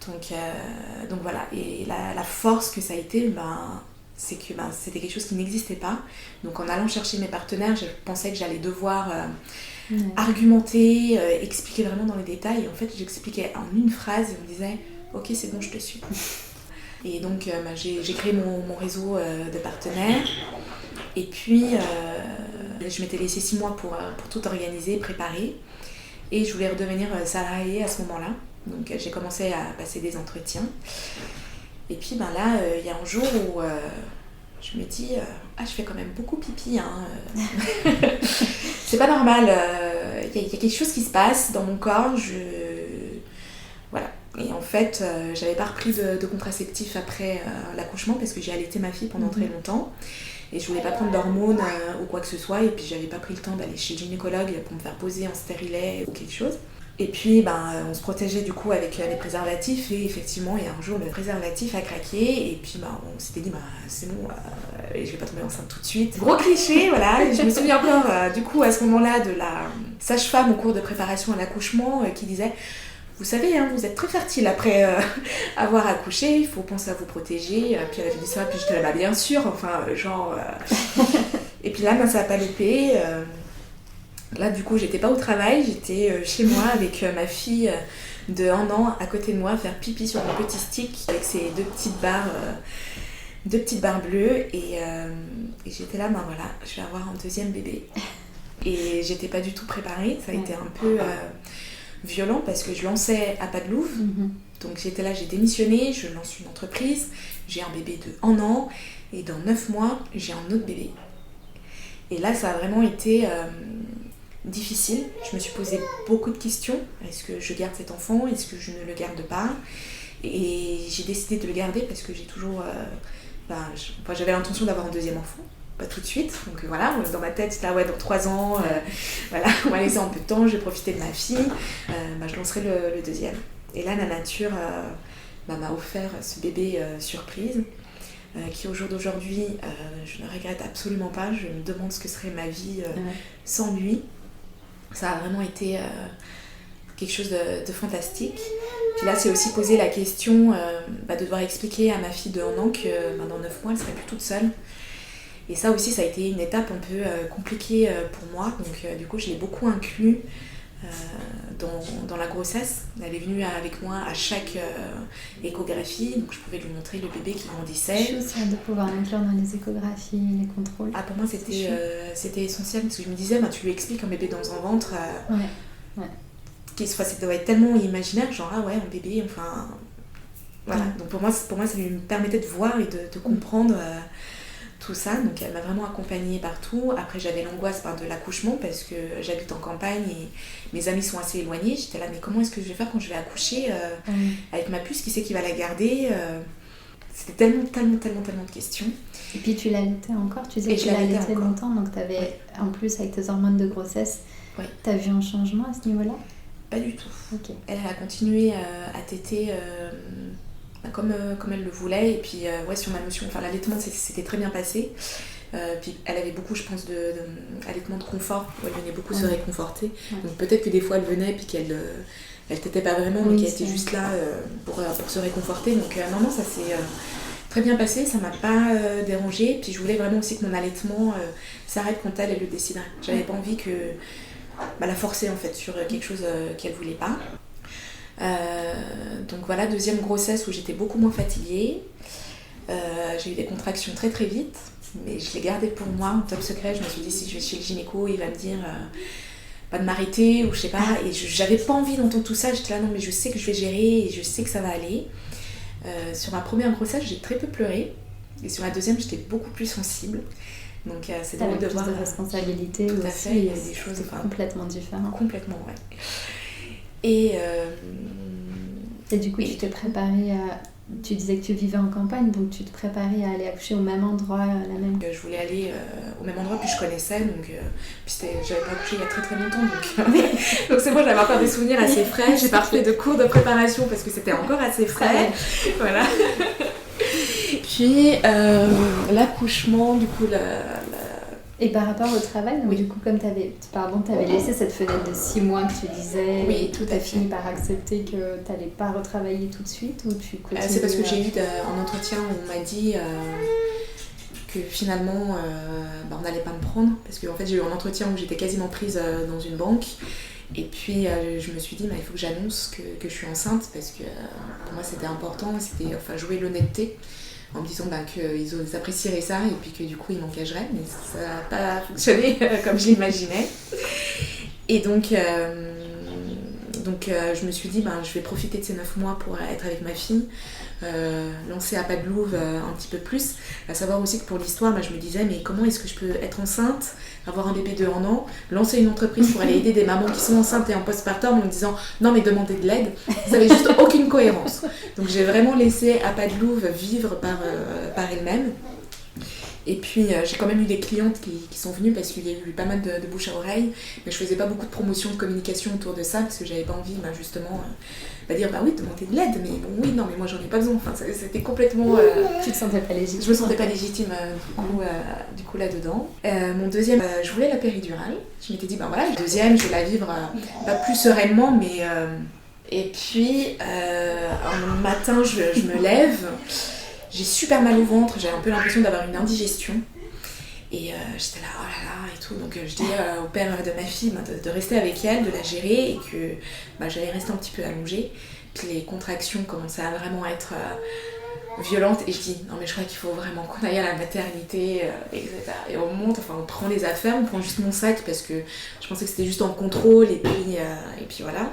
Donc voilà, et la force que ça a été, c'est que c'était quelque chose qui n'existait pas. Donc en allant chercher mes partenaires, je pensais que j'allais devoir argumenter, expliquer vraiment dans les détails. Et en fait, j'expliquais en une phrase et on me disait « Ok, c'est bon, je te suis ». Et donc j'ai créé mon réseau de partenaires. Et puis je m'étais laissé 6 mois pour tout organiser, préparer. Et je voulais redevenir salariée à ce moment-là. Donc j'ai commencé à passer des entretiens. Et puis là, il y a un jour où je me dis je fais quand même beaucoup pipi. C'est pas normal. Il y a quelque chose qui se passe dans mon corps. Voilà. Et en fait, j'avais pas repris de contraceptif après l'accouchement parce que j'ai allaité ma fille pendant très longtemps. Et je voulais pas prendre d'hormones ou quoi que ce soit. Et puis j'avais pas pris le temps d'aller chez le gynécologue pour me faire poser un stérilet ou quelque chose. Et puis on se protégeait du coup avec les préservatifs. Et effectivement, il y a un jour, le préservatif a craqué. Et puis on s'était dit, c'est bon, je vais pas tomber enceinte tout de suite. Gros cliché, voilà. Et je me souviens encore du coup à ce moment-là de la sage-femme au cours de préparation à l'accouchement qui disait... Vous savez, vous êtes très fertile après avoir accouché, il faut penser à vous protéger. Puis elle avait dit ça, puis j'étais là, bien sûr, Et puis là, ça n'a pas loupé. Là, du coup, j'étais pas au travail, j'étais chez moi avec ma fille de 1 an à côté de moi, faire pipi sur mon petit stick avec ses 2 petites barres bleues. Et j'étais là, voilà, je vais avoir un 2e bébé. Et j'étais pas du tout préparée, ça a été un peu... violent parce que je lançais à pas de louve. Donc j'étais là, j'ai démissionné, je lance une entreprise, j'ai un bébé de 1 an et dans 9 mois, j'ai un autre bébé. Et là, ça a vraiment été difficile. Je me suis posé beaucoup de questions. Est-ce que je garde cet enfant? Est-ce que je ne le garde pas? Et j'ai décidé de le garder parce que j'ai toujours... j'avais l'intention d'avoir un 2e enfant. Pas tout de suite, donc voilà, dans ma tête, c'était là, dans 3 ans, voilà, on va laisser un peu de temps, je vais profiter de ma fille, je lancerai le 2e. Et là, la nature m'a offert ce bébé surprise, qui au jour d'aujourd'hui, je ne regrette absolument pas, je me demande ce que serait ma vie sans lui. Ça a vraiment été quelque chose de fantastique. Puis là, c'est aussi poser la question de devoir expliquer à ma fille de 1 an que dans 9 mois, elle serait plus toute seule. Et ça aussi, ça a été une étape un peu compliquée pour moi. Donc du coup, je l'ai beaucoup inclus dans la grossesse. Elle est venue avec moi à chaque échographie. Donc je pouvais lui montrer le bébé qui grandissait. C'est chouette ça, de pouvoir l'inclure dans les échographies, les contrôles. Pour moi, c'était essentiel. Parce que je me disais, tu lui expliques un bébé dans un ventre. Ça doit être tellement imaginaire. Genre, un bébé, Voilà. Donc pour moi, ça lui permettait de voir et de comprendre... tout ça, donc elle m'a vraiment accompagnée partout. Après, j'avais l'angoisse de l'accouchement parce que j'habite en campagne et mes amis sont assez éloignés. J'étais là, mais comment est-ce que je vais faire quand je vais accoucher avec ma puce? Qui c'est qui va la garder? C'était tellement de questions. Et puis tu l'allaitais encore, tu disais que tu l'allaitais longtemps, donc tu avais, en plus avec tes hormones de grossesse, tu as vu un changement à ce niveau-là? Pas du tout. Okay. Elle a continué à téter... comme elle le voulait, et puis sur ma notion, l'allaitement c'était très bien passé, puis elle avait beaucoup, je pense, d'allaitement de confort, où elle venait beaucoup se réconforter, donc peut-être que des fois elle venait puis qu'elle t'était pas vraiment, mais qu'elle était juste là pour se réconforter, donc non, ça s'est très bien passé, ça m'a pas dérangée, puis je voulais vraiment aussi que mon allaitement s'arrête quand elle le déciderait. J'avais pas envie que la forcer en fait sur quelque chose qu'elle voulait pas. Donc voilà, 2e grossesse où j'étais beaucoup moins fatiguée. J'ai eu des contractions très très vite, mais je l'ai gardé pour moi en top secret. Je me suis dit, si je vais chez le gynéco, il va me dire pas de m'arrêter ou je sais pas, et j'avais pas envie d'entendre tout ça. J'étais là, non mais je sais que je vais gérer et je sais que ça va aller. Sur ma première grossesse, j'ai très peu pleuré, et sur la 2e, j'étais beaucoup plus sensible. Donc c'est drôle de voir de responsabilité tout aussi, à fait, il y a des choses complètement différentes. Complètement, ouais. Et du coup, tu t'es préparée à... Tu disais que tu vivais en campagne, donc tu te préparais à aller accoucher au même endroit, la même... Je voulais aller au même endroit, puis je connaissais, donc j'avais pas accouché il y a très très longtemps, donc donc c'est bon, j'avais encore des souvenirs assez frais. J'ai pas fait de cours de préparation parce que c'était encore assez frais. Voilà. Puis l'accouchement, du coup, Et par rapport au travail, donc Oui. du coup, comme tu avais laissé cette fenêtre de 6 mois que tu disais, Oui, tout tu as à fini fait. par accepter que tu n'allais pas retravailler tout de suite ou tu continues C'est parce que j'ai eu un entretien où on m'a dit que finalement on n'allait pas me prendre. Parce que en fait, j'ai eu un entretien où j'étais quasiment prise dans une banque. Et puis je me suis dit, il faut que j'annonce que je suis enceinte parce que pour moi c'était important, c'était jouer l'honnêteté en me disant qu'ils apprécieraient ça et puis que du coup ils m'engageraient, mais ça n'a pas fonctionné comme je l'imaginais. Et donc je me suis dit, je vais profiter de ces 9 mois pour être avec ma fille, lancer à pas de louve un petit peu plus. À savoir aussi que pour l'histoire, je me disais, mais comment est-ce que je peux être enceinte, avoir un bébé de 1 an, lancer une entreprise pour aller aider des mamans qui sont enceintes et en postpartum en me disant, non mais demandez de l'aide, ça n'avait juste aucune cohérence. Donc j'ai vraiment laissé à pas de louve vivre par elle-même. Et puis j'ai quand même eu des clientes qui sont venues parce qu'il y a eu pas mal de bouche à oreille, mais je faisais pas beaucoup de promotion, de communication autour de ça parce que j'avais pas envie justement dire oui, demander de l'aide, mais bon oui, non mais moi j'en ai pas besoin, c'était complètement... Tu te sentais pas légitime? Je me sentais pas légitime du coup là-dedans. Mon deuxième, je voulais la péridurale, je m'étais dit le deuxième je vais la vivre pas plus sereinement, mais... Et puis un matin je me lève, j'ai super mal au ventre, j'avais un peu l'impression d'avoir une indigestion. Et j'étais là, oh là là, et tout. Donc je dis au père de ma fille de rester avec elle, de la gérer, et que j'allais rester un petit peu allongée. Puis les contractions commençaient à vraiment être violentes. Et je dis, non mais je crois qu'il faut vraiment qu'on aille à la maternité, etc. Et on monte, on prend les affaires, on prend juste mon sac, parce que je pensais que c'était juste en contrôle, et puis voilà.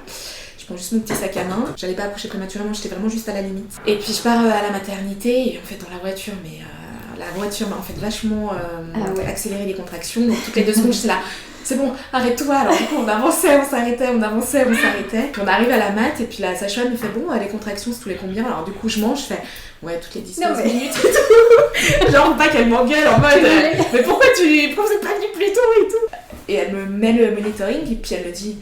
Je prends juste mon petit sac à main. J'allais pas accoucher prématurément, j'étais vraiment juste à la limite. Et puis je pars à la maternité, et en fait dans la voiture, la voiture m'a en fait vachement accéléré les contractions. Donc toutes les 2 secondes, j'étais là, c'est bon, arrête-toi. Alors du coup, on avançait, on s'arrêtait. Puis on arrive à la mat, et puis la sage-femme me fait, bon, les contractions, c'est tous les combien? Alors du coup, je mange, je fais, ouais, toutes les 10-15 minutes et tout. Genre, pas qu'elle m'engueule en mode, mais pourquoi vous êtes pas venu plus tôt et tout? Et elle me met le monitoring, et puis elle me dit,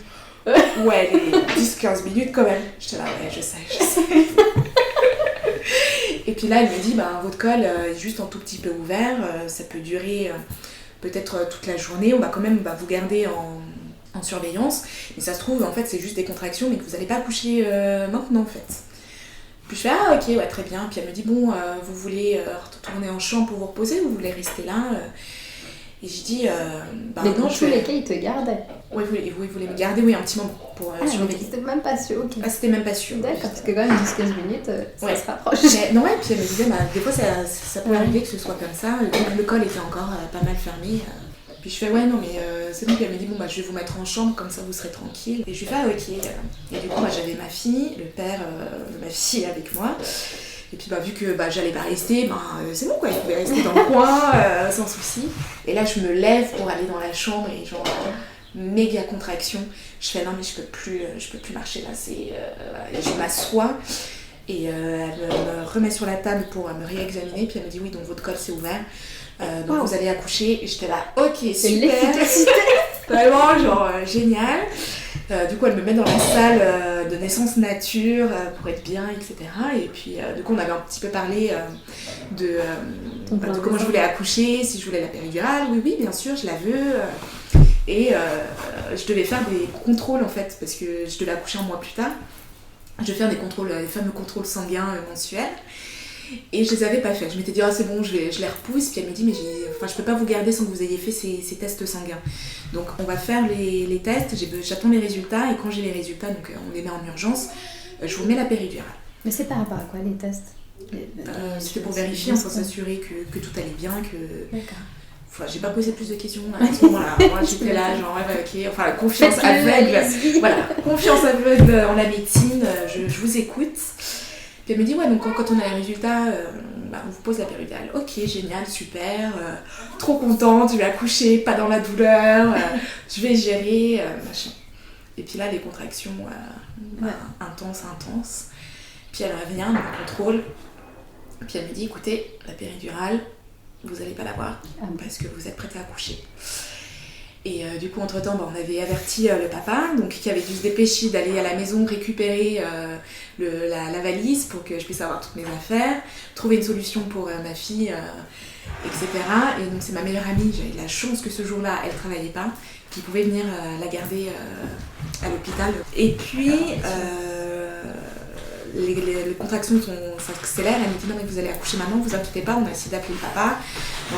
ouais, les 10-15 minutes quand même. J'étais là, ouais, je sais. Et puis là, elle me dit, votre col est juste un tout petit peu ouvert, ça peut durer peut-être toute la journée, on va quand même vous garder en surveillance, mais ça se trouve, en fait, c'est juste des contractions, mais que vous n'allez pas accoucher maintenant, en fait. Puis je fais, ok, ouais, très bien. Puis elle me dit, bon, vous voulez retourner en chambre pour vous reposer, ou vous voulez rester là Et j'ai dit, mais dans tous les cas, ils te gardaient. Oui, ils voulaient me garder, un petit moment pour surveiller. C'était même pas sûr, ok. C'était même pas sûr. D'accord, parce que quand même 10-15 minutes, ça se rapproche. Non, ouais, puis elle me disait, des fois ça peut arriver que ce soit comme ça. Le col était encore pas mal fermé. Puis je fais, ouais, non, mais c'est bon. Puis elle me dit, bon, je vais vous mettre en chambre, comme ça vous serez tranquille. Et je lui fais, ok. Et du coup, j'avais ma fille, le père de ma fille avec moi. Et puis vu que j'allais pas rester, c'est bon quoi, je pouvais rester dans le coin sans souci. Et là je me lève pour aller dans la chambre et genre méga contraction. Je fais non mais je peux plus marcher là, je m'assois et elle me remet sur la table pour me réexaminer. Puis elle me dit oui, donc votre col s'est ouvert, donc vous allez accoucher. Et j'étais là, ok, c'est super, l'efficacité. vraiment genre génial. Du coup elle me met dans la salle de naissance nature pour être bien, etc. Et puis du coup on avait un petit peu parlé de comment je voulais accoucher, si je voulais la péridurale. Oui bien sûr je la veux. Et je devais faire des contrôles en fait, parce que je devais accoucher un mois plus tard. Je devais faire des contrôles, les fameux contrôles sanguins mensuels. Et je les avais pas fait. Je m'étais dit, c'est bon, je les repousse. Puis elle me dit, mais je peux pas vous garder sans que vous ayez fait ces tests sanguins. Donc on va faire les tests, j'attends les résultats. Et quand j'ai les résultats, donc on les met en urgence, je vous mets la péridurale. Mais c'est par rapport à quoi les tests? C'était pour vérifier, pour s'assurer que tout allait bien. D'accord. J'ai pas posé plus de questions à ce moment-là. Moi j'étais là, genre, ok, confiance aveugle. Voilà, confiance aveugle en la médecine, je vous écoute. Puis elle me dit, ouais, donc quand on a les résultats, on vous pose la péridurale. Ok, génial, super, trop contente, je vais accoucher, pas dans la douleur, je vais gérer, machin. Et puis là, les contractions intenses. Puis elle revient, elle me contrôle. Puis elle me dit, écoutez, la péridurale, vous n'allez pas l'avoir parce que vous êtes prête à accoucher. Et du coup, entre-temps, on avait averti le papa, donc, qui avait dû se dépêcher d'aller à la maison récupérer la valise pour que je puisse avoir toutes mes affaires, trouver une solution pour ma fille, etc. Et donc c'est ma meilleure amie, j'avais de la chance que ce jour-là, elle ne travaillait pas, qui pouvait venir la garder à l'hôpital. Et puis, les contractions s'accélèrent, elle me dit non mais vous allez accoucher maman, vous inquiétez pas, on a essayé d'appeler le papa,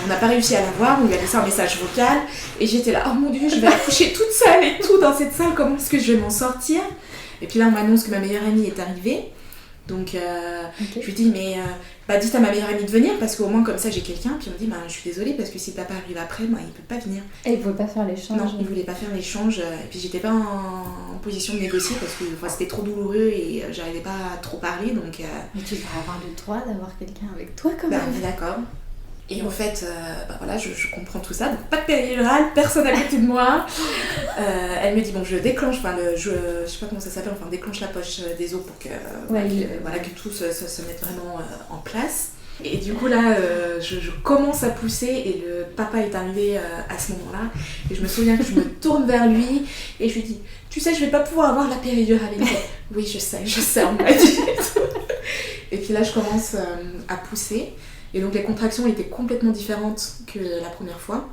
on n'a pas réussi à l'avoir, on lui a laissé un message vocal et j'étais là, oh mon dieu, je vais accoucher toute seule et tout dans cette salle, comment est-ce que je vais m'en sortir? Et puis là on m'annonce que ma meilleure amie est arrivée, donc je lui dis mais dites à ma meilleure amie de venir parce qu'au moins comme ça j'ai quelqu'un, puis on me dit je suis désolée parce que si le papa arrive après, il peut pas venir. Et il voulait pas faire l'échange? Non, il voulait pas faire l'échange, et puis j'étais pas en position de négocier parce que c'était trop douloureux et j'arrivais pas à trop parler, donc... Mais tu devrais avoir le droit d'avoir quelqu'un avec toi quand même. On est d'accord. Et en fait, voilà, je comprends tout ça, donc pas de péridurale, personne à côté de moi. Elle me dit, bon, je déclenche, je sais pas comment ça s'appelle, déclenche la poche des os pour que, que tout se mette vraiment en place. Et du coup là, je commence à pousser et le papa est arrivé à ce moment-là. Et je me souviens que je me tourne vers lui et je lui dis, tu sais, je vais pas pouvoir avoir la péridurale. Il me dit, oui, je sais, on m'a dit. Et puis là, je commence à pousser. Et donc les contractions étaient complètement différentes que la première fois.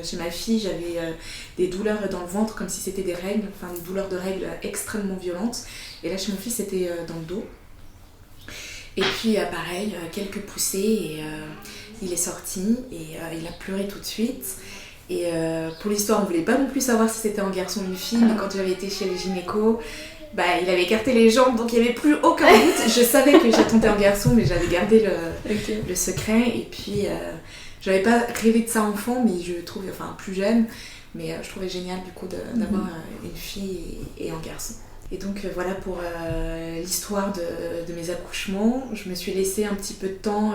Chez ma fille, j'avais des douleurs dans le ventre comme si c'était des règles, des douleurs de règles extrêmement violentes. Et là chez mon fils, c'était dans le dos. Et puis pareil, quelques poussées et il est sorti et il a pleuré tout de suite. Et pour l'histoire, on voulait pas non plus savoir si c'était un garçon ou une fille, mais quand j'avais été chez les gynécos, il avait écarté les jambes, donc il n'y avait plus aucun doute. Je savais que j'attendais un garçon, mais j'avais gardé le secret. Et puis, j'avais pas rêvé de ça enfant, mais je trouvais, plus jeune, mais je trouvais génial du coup d'avoir une fille et un garçon. Et donc voilà pour l'histoire de mes accouchements. Je me suis laissée un petit peu de temps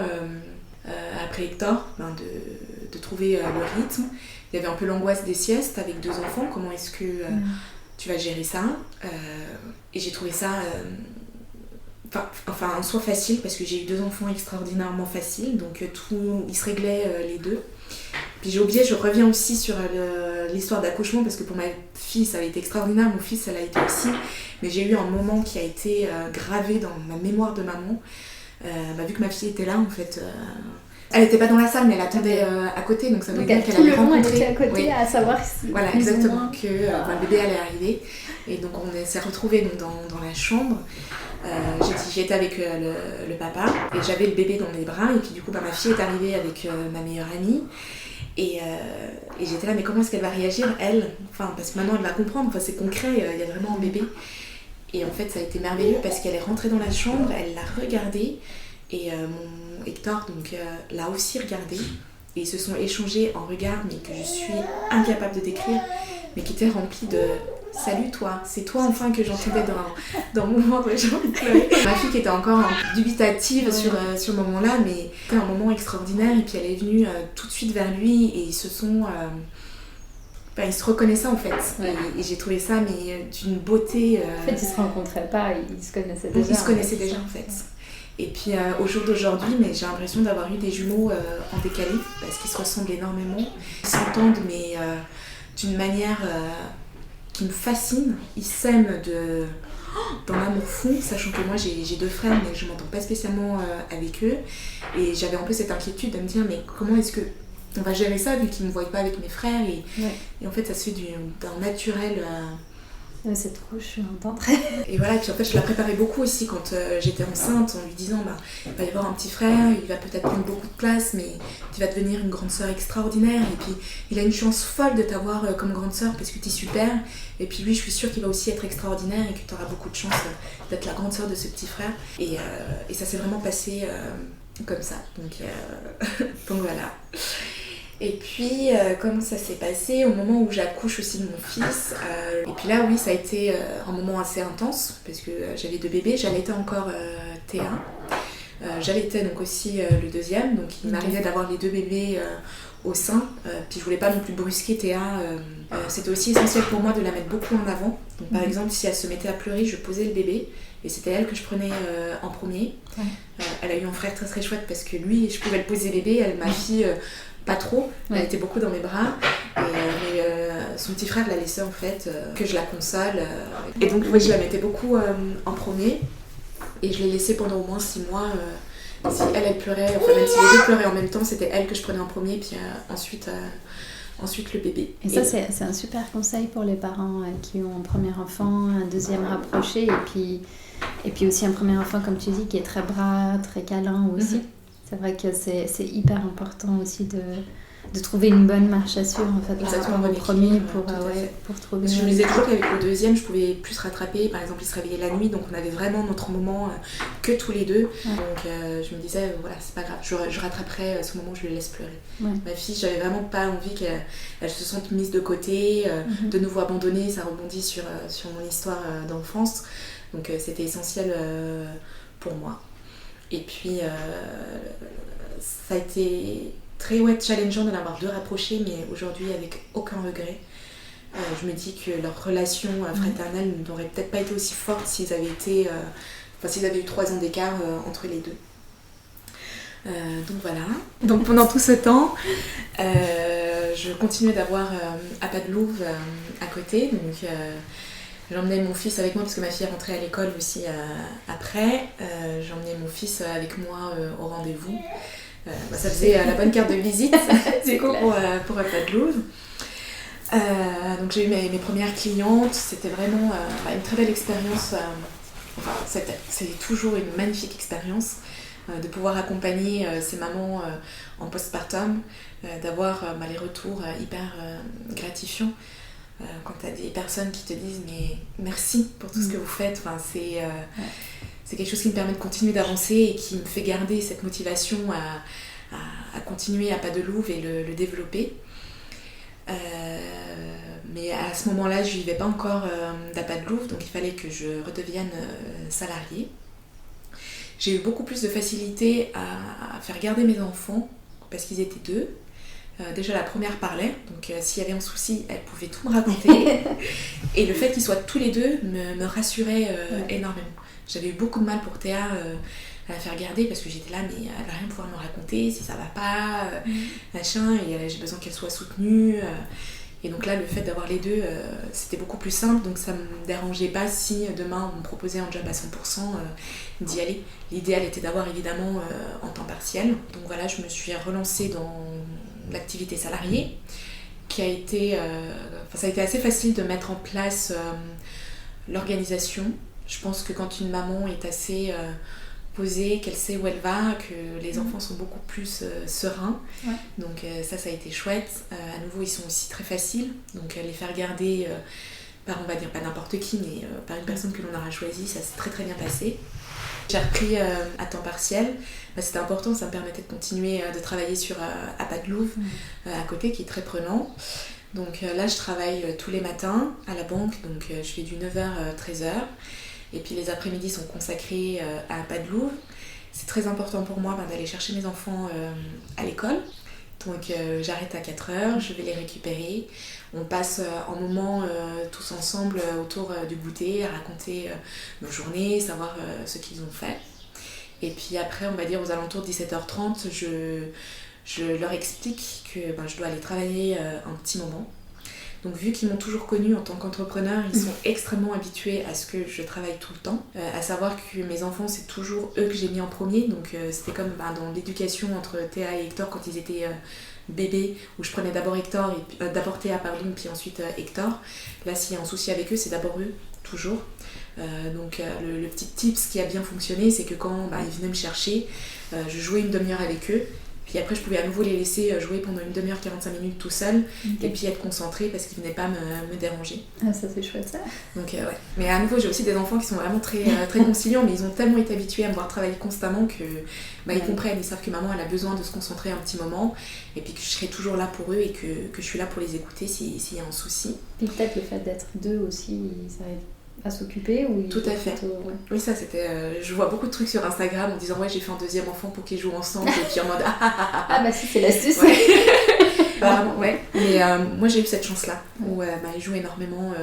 après Hector, de trouver le rythme. Il y avait un peu l'angoisse des siestes avec 2 enfants, comment est-ce que... tu vas gérer ça, et j'ai trouvé ça en soi facile parce que j'ai eu 2 enfants extraordinairement faciles, donc tout, ils se réglaient les 2. Puis je reviens aussi sur l'histoire d'accouchement parce que pour ma fille ça a été extraordinaire, mon fils ça l'a été aussi, mais j'ai eu un moment qui a été gravé dans ma mémoire de maman, vu que ma fille était là en fait. Elle n'était pas dans la salle, mais elle attendait à côté, donc ça veut dire qu'elle avait rencontré... Elle était à côté à savoir si... Voilà, exactement, que le bébé allait arriver. Et donc on s'est retrouvés dans la chambre. J'étais avec le papa, et j'avais le bébé dans mes bras, et puis du coup ma fille est arrivée avec ma meilleure amie. Et j'étais là, mais comment est-ce qu'elle va réagir, elle? Parce que maintenant elle va comprendre, c'est concret, il y a vraiment un bébé. Et en fait ça a été merveilleux, parce qu'elle est rentrée dans la chambre, elle l'a regardée, et mon Hector l'a aussi regardé et ils se sont échangés en regard mais que je suis incapable de décrire, mais qui était rempli de « Salut toi, c'est toi enfin que j'entendais dans mon ventre », j'ai envie de pleurer. Ma fille qui était encore dubitative sur ce moment-là, mais c'était un moment extraordinaire et puis elle est venue tout de suite vers lui et ils se sont... ils se reconnaissaient en fait, et j'ai trouvé ça mais d'une beauté... En fait ils se rencontraient pas, ils se connaissaient déjà. Ils se connaissaient déjà en fait. Et puis au jour d'aujourd'hui, mais j'ai l'impression d'avoir eu des jumeaux en décalé, parce qu'ils se ressemblent énormément. Ils s'entendent, mais d'une manière qui me fascine. Ils s'aiment dans l'amour fou, sachant que moi j'ai 2 frères, mais je ne m'entends pas spécialement avec eux. Et j'avais un peu cette inquiétude de me dire, mais comment est-ce que on va gérer ça, vu qu'ils ne me voient pas avec mes frères et en fait ça se fait d'un naturel... C'est trop chou d'entendre. Et voilà, et puis en fait je la préparais beaucoup aussi quand j'étais enceinte, en lui disant il va y avoir un petit frère, il va peut-être prendre beaucoup de place, mais tu vas devenir une grande sœur extraordinaire, et puis il a une chance folle de t'avoir comme grande sœur parce que t'es super, et puis lui je suis sûre qu'il va aussi être extraordinaire et que tu auras beaucoup de chance d'être la grande sœur de ce petit frère. Et ça s'est vraiment passé comme ça, donc voilà. Et puis, comment ça s'est passé au moment où j'accouche aussi de mon fils. Et puis là, oui, ça a été un moment assez intense, parce que j'avais 2 bébés, j'allaitais encore Théa. J'allaitais donc aussi le deuxième, donc il m'arrivait d'avoir les 2 bébés au sein. Puis je voulais pas non plus brusquer Théa. C'était aussi essentiel pour moi de la mettre beaucoup en avant. Donc par exemple, si elle se mettait à pleurer, je posais le bébé, et c'était elle que je prenais en premier. Elle a eu un frère très très chouette, parce que lui, je pouvais le poser bébé, ma fille... pas trop, elle était beaucoup dans mes bras, mais son petit frère l'a laissée en fait, que je la console. Et donc oui, je la mettais beaucoup en premier. Et je l'ai laissée pendant au moins 6 mois. Si elle pleurait, enfin même si les deux pleuraient en même temps, c'était elle que je prenais en premier, puis ensuite le bébé. Et ça, c'est un super conseil pour les parents qui ont un premier enfant, un deuxième rapproché, et puis aussi un premier enfant, comme tu dis, qui est très bras, très câlin aussi. Mm-hmm. C'est vrai que c'est hyper important aussi de trouver une bonne marche à suivre en fait, par rapport au premier pour trouver... Je me disais toujours qu'avec le deuxième, je pouvais plus rattraper. Par exemple, il se réveillait la nuit, donc on avait vraiment notre moment que tous les deux. Ouais. Donc je me disais, voilà, c'est pas grave, je rattraperai ce moment où je le laisse pleurer. Ouais. Ma fille, j'avais vraiment pas envie qu'elle se sente mise de côté, de nouveau abandonnée. Ça rebondit sur mon histoire d'enfance. Donc c'était essentiel pour moi. Et puis ça a été très challengeant de l'avoir deux rapprochés, mais aujourd'hui avec aucun regret. Je me dis que leur relation fraternelle n'aurait peut-être pas été aussi forte s'ils avaient eu 3 ans d'écart entre les deux. Donc voilà. Donc pendant tout ce temps, je continuais d'avoir Appât de Louvre à côté. Donc j'emmenais mon fils avec moi parce que ma fille est rentrée à l'école aussi après. J'emmenais mon fils avec moi au rendez-vous. Ça faisait la bonne carte de visite du coup pour Appât de Louvre. Donc j'ai eu mes premières clientes. C'était vraiment une très belle expérience. C'est toujours une magnifique expérience de pouvoir accompagner ces mamans en postpartum, d'avoir les retours hyper gratifiants. Quand tu as des personnes qui te disent mais merci pour tout ce que vous faites, c'est quelque chose qui me permet de continuer d'avancer et qui me fait garder cette motivation à continuer Appât de Louvre et le développer. Mais à ce moment-là, je ne vivais pas encore d'Appât de Louvre, donc il fallait que je redevienne salariée. J'ai eu beaucoup plus de facilité à faire garder mes enfants parce qu'ils étaient 2. Déjà la première parlait, donc s'il y avait un souci, elle pouvait tout me raconter. Et le fait qu'ils soient tous les deux me rassurait énormément. J'avais eu beaucoup de mal pour Théa à la faire garder parce que j'étais là, mais elle va rien pouvoir me raconter si ça va pas, machin, et j'ai besoin qu'elle soit soutenue. Et donc là, le fait d'avoir les deux, c'était beaucoup plus simple, donc ça me dérangeait pas si demain on me proposait un job à 100% d'y aller. L'idéal était d'avoir évidemment en temps partiel. Donc voilà, je me suis relancée dans l'activité salariée, qui a été, ça a été assez facile de mettre en place l'organisation. Je pense que quand une maman est assez posée, qu'elle sait où elle va, que les enfants sont beaucoup plus sereins. Ouais. Donc ça a été chouette. À nouveau, ils sont aussi très faciles. Donc les faire garder par, on va dire, pas n'importe qui, mais par une personne que l'on aura choisie, ça s'est très très bien passé. J'ai repris à temps partiel. C'était important, ça me permettait de continuer de travailler sur Appât de Louvre à côté, qui est très prenant. Donc là, je travaille tous les matins à la banque, donc je fais du 9h à 13h. Et puis les après-midi sont consacrés à Appât de Louvre. C'est très important pour moi d'aller chercher mes enfants à l'école. Donc j'arrête à 4h, je vais les récupérer. On passe un moment tous ensemble autour du goûter, à raconter nos journées, savoir ce qu'ils ont fait. Et puis après, on va dire aux alentours de 17h30, je leur explique que je dois aller travailler un petit moment. Donc vu qu'ils m'ont toujours connue en tant qu'entrepreneur, ils sont extrêmement habitués à ce que je travaille tout le temps. À savoir que mes enfants, c'est toujours eux que j'ai mis en premier. Donc c'était comme dans l'éducation entre Théa et Hector quand ils étaient bébés, où je prenais d'abord Théa, puis ensuite Hector. Là, s'il y a un souci avec eux, c'est d'abord eux, toujours. Donc le petit tips qui a bien fonctionné, c'est que quand ils venaient me chercher, je jouais une demi-heure avec eux. Puis après, je pouvais à nouveau les laisser jouer pendant une demi-heure, 45 minutes tout seuls, et puis être concentrés parce qu'ils ne venaient pas me déranger. Ah, ça c'est chouette ça. Donc ouais. Mais à nouveau, j'ai aussi des enfants qui sont vraiment très, très conciliants, mais ils ont tellement été habitués à me voir travailler constamment que ils comprennent, ils savent que maman elle a besoin de se concentrer un petit moment, et puis que je serai toujours là pour eux et que je suis là pour les écouter s'il y a un souci. Et peut-être le fait d'être 2 aussi, ça aide à s'occuper ou tout à fait. Oui, ça c'était. Je vois beaucoup de trucs sur Instagram en disant j'ai fait un deuxième enfant pour qu'ils jouent ensemble et puis en mode bah si, c'est l'astuce. Ouais. Mais moi j'ai eu cette chance là où ils jouent énormément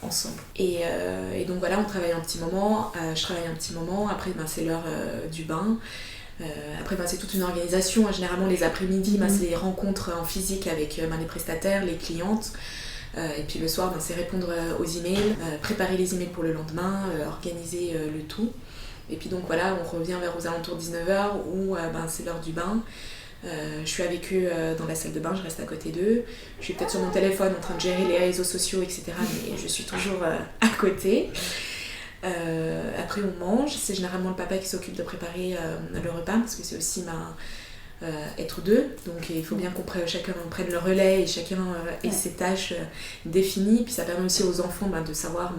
ensemble. Et donc voilà, on travaille un petit moment, je travaille un petit moment, après c'est l'heure du bain. Après c'est toute une organisation, généralement les après-midi c'est les rencontres en physique avec les prestataires, les clientes. Et puis le soir, c'est répondre aux emails, préparer les emails pour le lendemain, organiser le tout. Et puis donc voilà, on revient vers aux alentours de 19h où c'est l'heure du bain. Je suis avec eux dans la salle de bain, je reste à côté d'eux. Je suis peut-être sur mon téléphone en train de gérer les réseaux sociaux, etc. Mais je suis toujours à côté. Après on mange, c'est généralement le papa qui s'occupe de préparer le repas parce que c'est aussi être deux, donc il faut bien chacun prenne le relais et chacun ait ses tâches définies, puis ça permet aussi aux enfants de savoir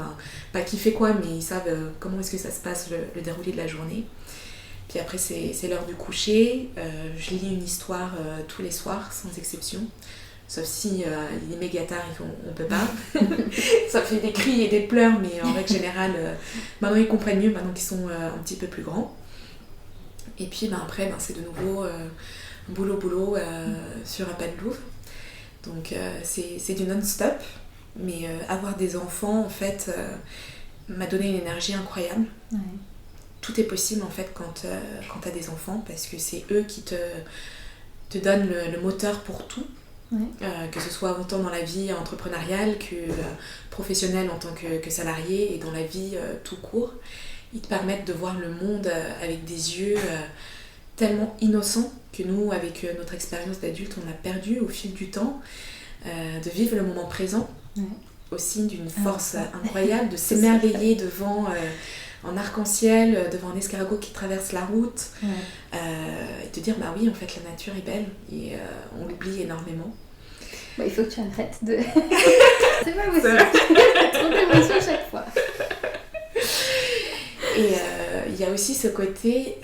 pas qui fait quoi, mais ils savent comment est-ce que ça se passe le déroulé de la journée. Puis après c'est l'heure du coucher, je lis une histoire tous les soirs sans exception. Sauf si il est méga tard et qu'on peut pas. Ça fait des cris et des pleurs, mais en règle générale, maintenant ils comprennent mieux, maintenant qu'ils sont un petit peu plus grands. Et puis après, c'est de nouveau boulot sur Appel Louvre. Donc c'est du non-stop, mais avoir des enfants, en fait, m'a donné une énergie incroyable. Ouais. Tout est possible, en fait, quand tu as des enfants, parce que c'est eux qui te donnent le moteur pour tout. Ouais. Que ce soit autant dans la vie entrepreneuriale que professionnelle en tant que salarié et dans la vie tout court. Ils te permettent de voir le monde avec des yeux tellement innocents que nous, avec notre expérience d'adulte, on a perdu au fil du temps, de vivre le moment présent, aussi d'une force incroyable, de s'émerveiller devant un arc-en-ciel, devant un escargot qui traverse la route, et de dire oui, en fait la nature est belle et on l'oublie énormément. Il faut que tu arrêtes de... C'est pas possible, trop d'émotions chaque fois. Et il y a aussi ce côté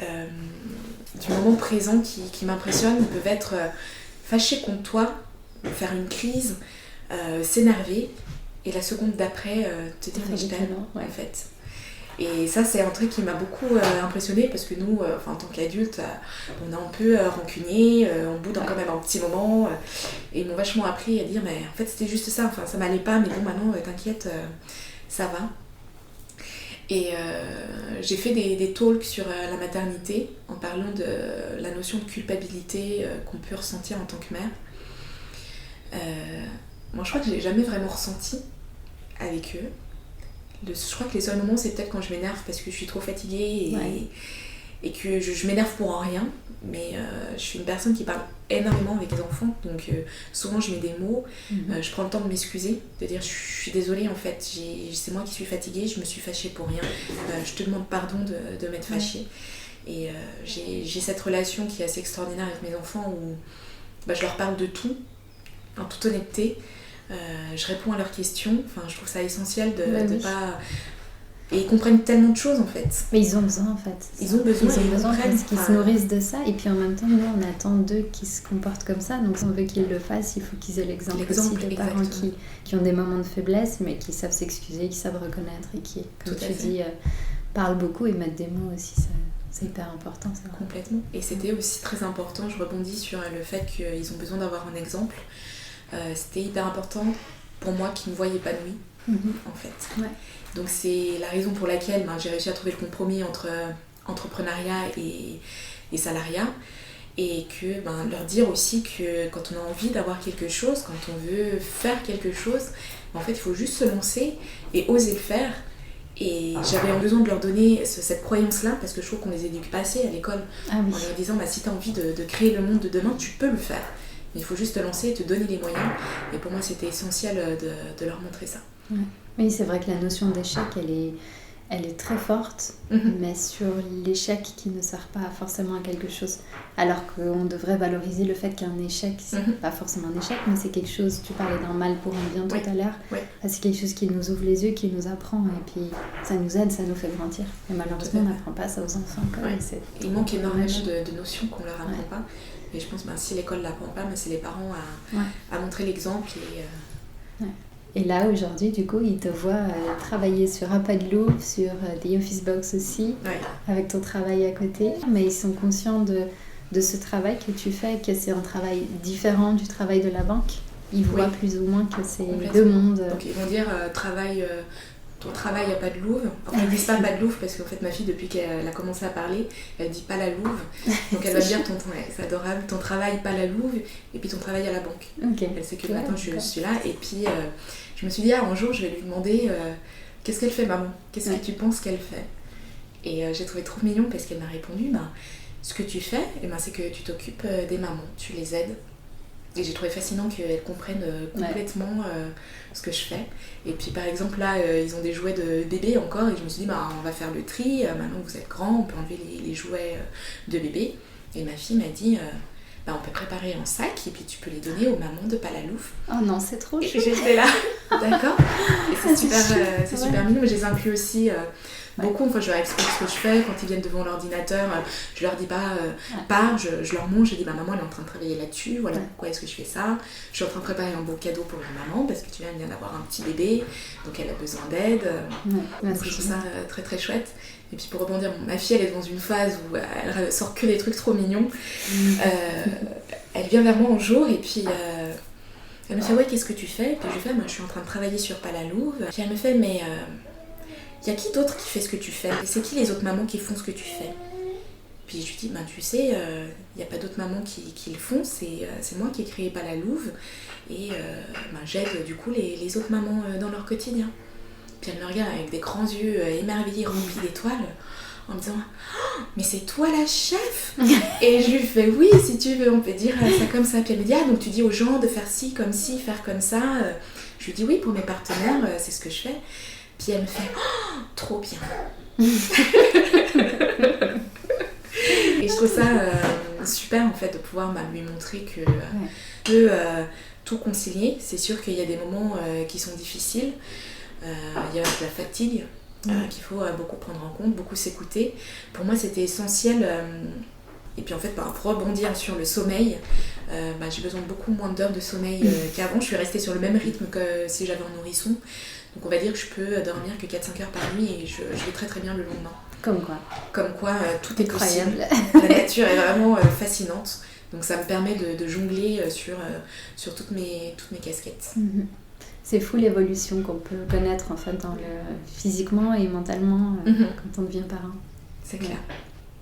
du moment présent qui m'impressionne. Ils peuvent être fâchés contre toi, faire une crise, s'énerver, et la seconde d'après te dire je t'aime, en fait. Et ça, c'est un truc qui m'a beaucoup impressionnée parce que nous, en tant qu'adultes, on est un peu rancuniers, on boude quand même un petit moment. Et ils m'ont vachement appris à dire mais en fait c'était juste ça, ça m'allait pas, mais bon maintenant t'inquiète, ça va. Et j'ai fait des talks sur la maternité en parlant de la notion de culpabilité qu'on peut ressentir en tant que mère. Moi je crois que je l'ai jamais vraiment ressenti avec eux. Je crois que les seuls moments c'est peut-être quand je m'énerve parce que je suis trop fatiguée et que je m'énerve pour rien. Mais je suis une personne qui parle énormément avec les enfants, donc souvent je mets des mots, je prends le temps de m'excuser, de dire je suis désolée en fait, c'est moi qui suis fatiguée, je me suis fâchée pour rien, je te demande pardon de m'être fâchée. Et j'ai cette relation qui est assez extraordinaire avec mes enfants où je leur parle de tout, en toute honnêteté, je réponds à leurs questions, je trouve ça essentiel de pas... Et ils comprennent tellement de choses en fait. Mais ils ont besoin en fait. Ils ont besoin parce qu'ils se nourrissent de ça. Et puis en même temps, nous on attend d'eux qu'ils se comportent comme ça. Donc si on veut qu'ils le fassent, il faut qu'ils aient l'exemple aussi de parents qui ont des moments de faiblesse, mais qui savent s'excuser, qui savent reconnaître et qui, comme tu dis, parlent beaucoup et mettent des mots aussi. C'est hyper important ça. Complètement. Et c'était aussi très important, je rebondis sur le fait qu'ils ont besoin d'avoir un exemple. C'était hyper important pour moi qu'ils me voient épanouie en fait. Ouais. Donc c'est la raison pour laquelle j'ai réussi à trouver le compromis entre entrepreneuriat et salariat, et que leur dire aussi que quand on a envie d'avoir quelque chose, quand on veut faire quelque chose, en fait il faut juste se lancer et oser le faire. Et j'avais besoin de leur donner cette croyance-là parce que je trouve qu'on les éduque pas assez à l'école en leur disant si tu as envie de créer le monde de demain, tu peux le faire. Mais il faut juste te lancer et te donner les moyens. Et pour moi c'était essentiel de leur montrer ça. Ouais. Oui, c'est vrai que la notion d'échec, elle est très forte, mais sur l'échec qui ne sert pas forcément à quelque chose. Alors qu'on devrait valoriser le fait qu'un échec, c'est pas forcément un échec, mais c'est quelque chose, tu parlais d'un mal pour un bien tout à l'heure, c'est quelque chose qui nous ouvre les yeux, qui nous apprend, et puis ça nous aide, ça nous fait grandir. Et malheureusement, on n'apprend pas ça aux enfants. Il manque énormément de notions qu'on leur apprend pas. Et je pense que si l'école ne l'apprend pas, c'est les parents à montrer l'exemple. Et là, aujourd'hui, du coup, ils te voient travailler sur Appel Louvre, sur The Office Box aussi, avec ton travail à côté. Mais ils sont conscients de ce travail que tu fais, que c'est un travail différent du travail de la banque. Ils voient plus ou moins que c'est deux mondes. Donc ils vont dire travail ton travail à pas de louve. Enfin, ils disent pas de louve parce qu'en fait ma fille depuis qu'elle a commencé à parler, elle dit pas la louve. Donc elle va dire c'est adorable, ton travail pas la louve et puis ton travail à la banque. Okay. Elle sait que maintenant je suis là et puis je me suis dit un jour je vais lui demander qu'est-ce qu'elle fait maman, qu'est-ce que tu penses qu'elle fait. Et j'ai trouvé trop mignon parce qu'elle m'a répondu ce que tu fais, c'est que tu t'occupes des mamans, tu les aides. Et j'ai trouvé fascinant qu'elles comprennent complètement ce que je fais. Et puis par exemple là, ils ont des jouets de bébé encore et je me suis dit on va faire le tri, maintenant que vous êtes grands, on peut enlever les jouets de bébé. Et ma fille m'a dit on peut préparer en sac et puis tu peux les donner aux mamans de Palalouf. Oh non, c'est trop chouette. Et j'étais là, d'accord. Et c'est super mignon, mais je les inclus aussi beaucoup. Enfin, je leur explique ce que je fais quand ils viennent devant l'ordinateur. Je leur dis pas je leur montre, je dis maman elle est en train de travailler là-dessus, voilà pourquoi est-ce que je fais ça. Je suis en train de préparer un beau cadeau pour ma maman parce que tu viens d'avoir un petit bébé, donc elle a besoin d'aide. Donc je trouve ça très très chouette. Et puis pour rebondir, ma fille elle est dans une phase où elle sort que des trucs trop mignons. Elle vient vers moi un jour et puis elle me fait qu'est-ce que tu fais? Et puis je lui fais je suis en train de travailler sur Palalouf. Puis elle me fait mais y a qui d'autre qui fait ce que tu fais? Et c'est qui les autres mamans qui font ce que tu fais? Puis je lui dis tu sais, y a pas d'autres mamans qui le font, c'est moi qui ai créé Palalouf et j'aide du coup les autres mamans dans leur quotidien. Puis elle me regarde avec des grands yeux émerveillés, remplis d'étoiles, en me disant mais c'est toi la chef? Et je lui fais oui, si tu veux, on peut dire ça comme ça. Puis elle me dit donc tu dis aux gens de faire ci, comme ci, faire comme ça. Je lui dis oui, pour mes partenaires, c'est ce que je fais. Puis elle me fait trop bien. Et je trouve ça super en fait de pouvoir lui montrer que peut tout concilier. C'est sûr qu'il y a des moments qui sont difficiles. Il y a la fatigue qu'il faut beaucoup prendre en compte, beaucoup s'écouter. Pour moi c'était essentiel. Et puis en fait pour rebondir sur le sommeil, j'ai besoin de beaucoup moins d'heures de sommeil qu'avant. Je suis restée sur le même rythme que si j'avais un nourrisson. Donc on va dire que je peux dormir que 4-5 heures par nuit et je vais très très bien le lendemain. Comme quoi tout est possible. La nature est vraiment fascinante. Donc ça me permet de jongler sur toutes mes casquettes. Mm-hmm. C'est fou l'évolution qu'on peut connaître en fait physiquement et mentalement quand on devient parent. C'est clair.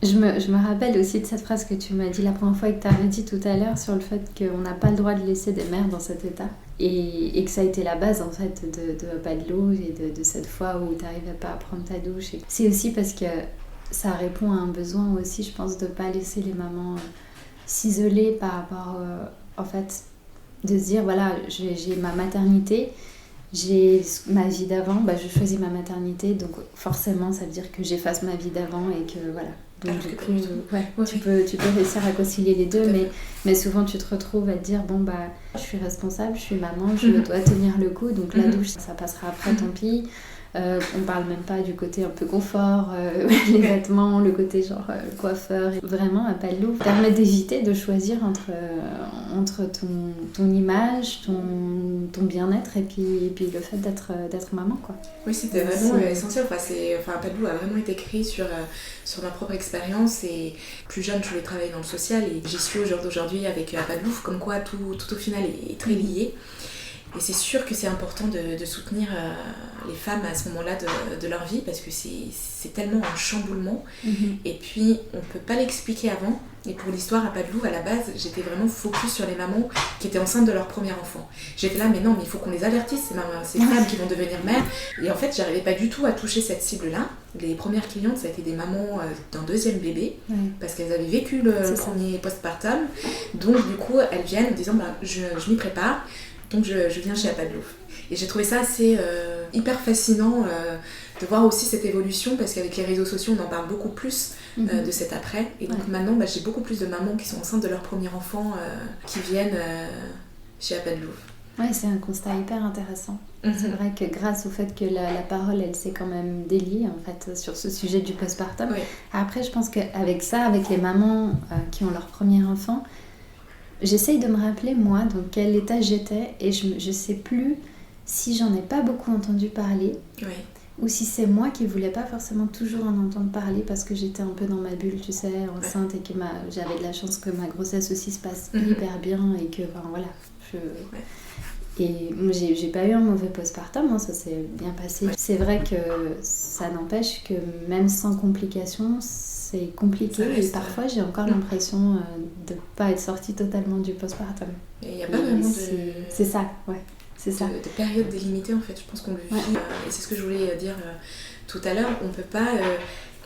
Je me rappelle aussi de cette phrase que tu m'as dit la première fois et que tu avais dit tout à l'heure sur le fait qu'on n'a pas le droit de laisser des mères dans cet état et que ça a été la base en fait de pas de l'eau et de cette fois où tu n'arrivais pas à prendre ta douche. Et c'est aussi parce que ça répond à un besoin aussi, je pense, de ne pas laisser les mamans s'isoler par rapport en fait de se dire voilà j'ai ma maternité, j'ai ma vie d'avant, je choisis ma maternité donc forcément ça veut dire que j'efface ma vie d'avant et que voilà. Donc du coup, tu peux réussir à concilier les deux, mais souvent tu te retrouves à te dire je suis responsable, je suis maman, je dois tenir le coup, donc la douche ça passera après, tant pis. On parle même pas du côté un peu confort, les vêtements, le côté coiffeur. Vraiment, à Palalouf permet d'éviter de choisir entre ton image, ton bien-être et puis le fait d'être maman, quoi. Oui, c'était vraiment essentiel. Palalouf a vraiment été créé sur ma propre expérience et plus jeune, je voulais travailler dans le social et j'y suis au jour d'aujourd'hui avec Palalouf, comme quoi tout au final est très lié. Et c'est sûr que c'est important de soutenir les femmes à ce moment-là de leur vie parce que c'est tellement un chamboulement. Et puis, on ne peut pas l'expliquer avant. Et pour l'histoire à Palalouf, à la base, j'étais vraiment focus sur les mamans qui étaient enceintes de leur premier enfant. J'étais là, mais non, mais il faut qu'on les avertisse, ces femmes qui vont devenir mères. Et en fait, j'arrivais pas du tout à toucher cette cible-là. Les premières clientes, ça a été des mamans d'un deuxième bébé parce qu'elles avaient vécu le premier postpartum. Donc, du coup, elles viennent en disant, je m'y prépare. Donc je viens chez Palalouf. Et j'ai trouvé ça assez hyper fascinant de voir aussi cette évolution parce qu'avec les réseaux sociaux on en parle beaucoup plus de cet après. Et donc maintenant j'ai beaucoup plus de mamans qui sont enceintes de leur premier enfant qui viennent chez Palalouf. Ouais, c'est un constat hyper intéressant. C'est vrai que grâce au fait que la parole elle s'est quand même déliée en fait sur ce sujet du postpartum. Après je pense qu'avec ça, avec les mamans qui ont leur premier enfant, j'essaye de me rappeler, moi, dans quel état j'étais et je sais plus si j'en ai pas beaucoup entendu parler ou si c'est moi qui voulais pas forcément toujours en entendre parler parce que j'étais un peu dans ma bulle, tu sais, enceinte et que j'avais de la chance que ma grossesse aussi se passe hyper bien et que, Et j'ai pas eu un mauvais postpartum, hein, ça s'est bien passé. C'est vrai que ça n'empêche que même sans complications, c'est compliqué et parfois j'ai encore l'impression de pas être sortie totalement du postpartum. Et il n'y a pas vraiment de... C'est ça, ouais. C'est ça. De période délimitée en fait, je pense qu'on le vit. Et c'est ce que je voulais dire tout à l'heure, on peut pas...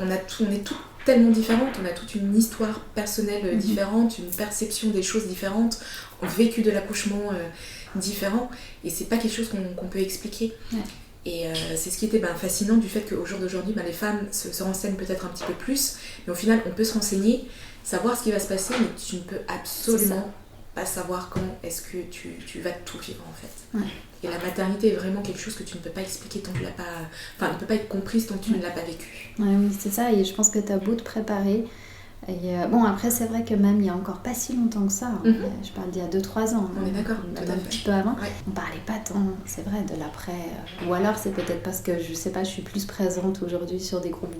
on est toutes tellement différentes, on a toute une histoire personnelle différente, une perception des choses différentes, un vécu de l'accouchement différent, et c'est pas quelque chose qu'on peut expliquer. Et c'est ce qui était fascinant du fait qu'au jour d'aujourd'hui, les femmes se renseignent peut-être un petit peu plus, mais au final on peut se renseigner, savoir ce qui va se passer, mais tu ne peux absolument pas savoir comment est-ce que tu vas tout vivre en fait. Et la maternité est vraiment quelque chose que tu ne peux pas expliquer tant que tu l'as pas... Enfin, ne peut pas être comprise tant que tu ne l'as pas vécu. Oui, c'est ça, et je pense que tu as beau te préparer. Et bon, après, c'est vrai que même il y a encore pas si longtemps que ça, je parle d'il y a 2-3 ans. On est d'accord, tout à fait. Un petit peu avant. On parlait pas tant, c'est vrai, de l'après. Ou alors, c'est peut-être parce que, je sais pas, je suis plus présente aujourd'hui sur des groupes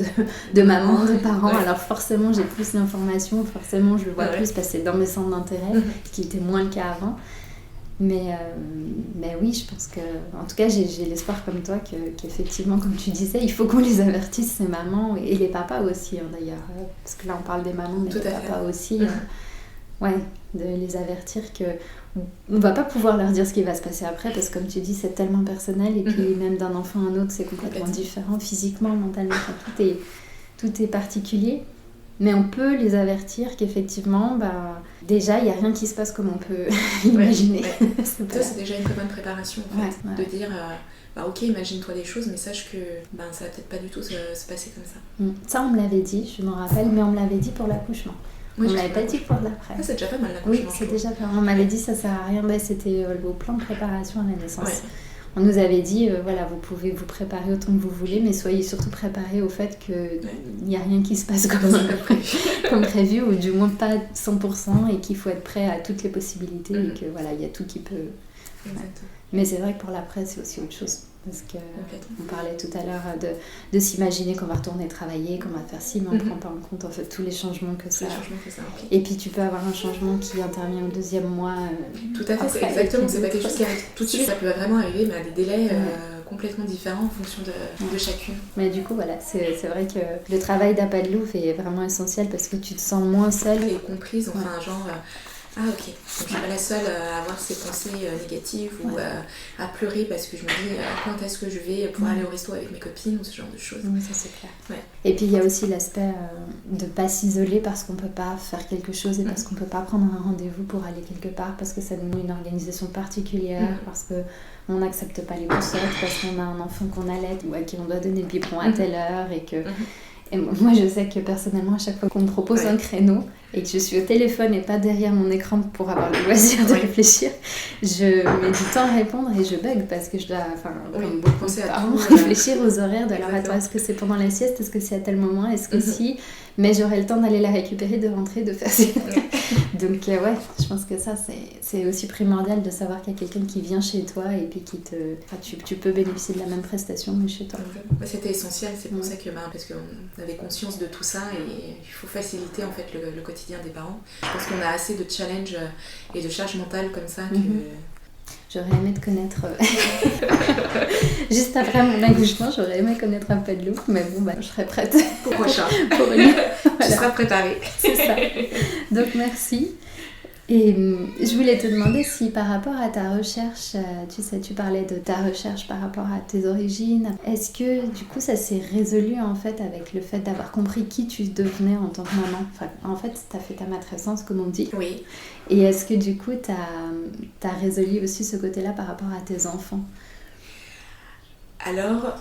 de mamans, de parents. Alors, forcément, j'ai plus d'informations, forcément, je le vois plus passer dans mes centres d'intérêt, ce qui était moins le cas avant. Mais oui, je pense que... En tout cas, j'ai l'espoir comme toi qu'effectivement, comme tu disais, il faut qu'on les avertisse, ces mamans, et les papas aussi, d'ailleurs. Parce que là, on parle des mamans, mais des papas aussi. De les avertir qu'on ne va pas pouvoir leur dire ce qui va se passer après, parce que comme tu dis, c'est tellement personnel, et puis même d'un enfant à un autre, c'est complètement différent, physiquement, mentalement, tout est particulier. Mais on peut les avertir qu'effectivement, déjà, il n'y a rien qui se passe comme on peut l'imaginer. Ça, c'est déjà une très bonne préparation, en fait. De dire, ok, imagine-toi des choses, mais sache que ça va peut-être pas du tout se passer comme ça. Ça, on me l'avait dit, je m'en rappelle, mais on me l'avait dit pour l'accouchement. On ne l'avait pas dit pour l'après. C'est déjà pas mal, l'accouchement. Oui, c'est déjà pas mal. On m'avait dit, ça sert à rien. C'était au plan de préparation à la naissance. On nous avait dit, vous pouvez vous préparer autant que vous voulez, mais soyez surtout préparés au fait qu'il n'y a rien qui se passe comme prévu, ou du moins pas 100%, et qu'il faut être prêt à toutes les possibilités, et que il y a tout qui peut... Mais c'est vrai que pour l'après, c'est aussi autre chose. Parce qu'on parlait tout à l'heure de s'imaginer qu'on va retourner travailler, qu'on va faire ci, mais on ne prend pas en compte en fait tous les changements que ça implique. Et puis tu peux avoir un changement qui intervient au 2e mois. Tout à fait, c'est exactement, c'est pas quelque chose qui arrive tout de suite, ça peut vraiment arriver, mais à des délais complètement différents en fonction de chacune. Mais du coup, c'est vrai que le travail d'Appât de Louvre est vraiment essentiel, parce que tu te sens moins seule. Et comprise, enfin genre... Ah ok, donc je suis pas la seule à avoir ces pensées négatives ou à pleurer parce que je me dis quand est-ce que je vais pouvoir aller au resto avec mes copines ou ce genre de choses. Oui, ça c'est clair. Et puis il y a aussi l'aspect de pas s'isoler parce qu'on peut pas faire quelque chose, et parce qu'on peut pas prendre un rendez-vous pour aller quelque part, parce que ça demande une organisation particulière, parce que on n'accepte pas les poussettes, parce qu'on a un enfant qu'on allait ou à qui on doit donner le biberon à telle heure, et que... Et moi, je sais que personnellement, à chaque fois qu'on me propose un créneau et que je suis au téléphone et pas derrière mon écran pour avoir le loisir de réfléchir, je mets du temps à répondre et je bug, parce que je dois, comme beaucoup de parents, réfléchir aux horaires de leur attends, est-ce que c'est pendant la sieste, est-ce que c'est à tel moment, est-ce que si, mais j'aurai le temps d'aller la récupérer, de rentrer, de faire Donc je pense que ça c'est aussi primordial, de savoir qu'il y a quelqu'un qui vient chez toi et puis qui te... tu peux bénéficier de la même prestation mais chez toi. C'était essentiel, c'est pour ça que parce qu'on avait conscience de tout ça, et il faut faciliter en fait le quotidien des parents. Je pense qu'on a assez de challenges et de charges mentales comme ça que... J'aurais aimé te connaître juste après mon accouchement, j'aurais aimé connaître Appât de Louvre, mais bon, je serais prête pour prochain. Tu seras préparée. C'est ça. Donc merci. Et je voulais te demander si par rapport à ta recherche, tu parlais de ta recherche par rapport à tes origines, est-ce que du coup ça s'est résolu en fait avec le fait d'avoir compris qui tu devenais en tant que maman? En fait, tu as fait ta matrescence comme on dit. Oui. Et est-ce que du coup tu as résolu aussi ce côté-là par rapport à tes enfants? Alors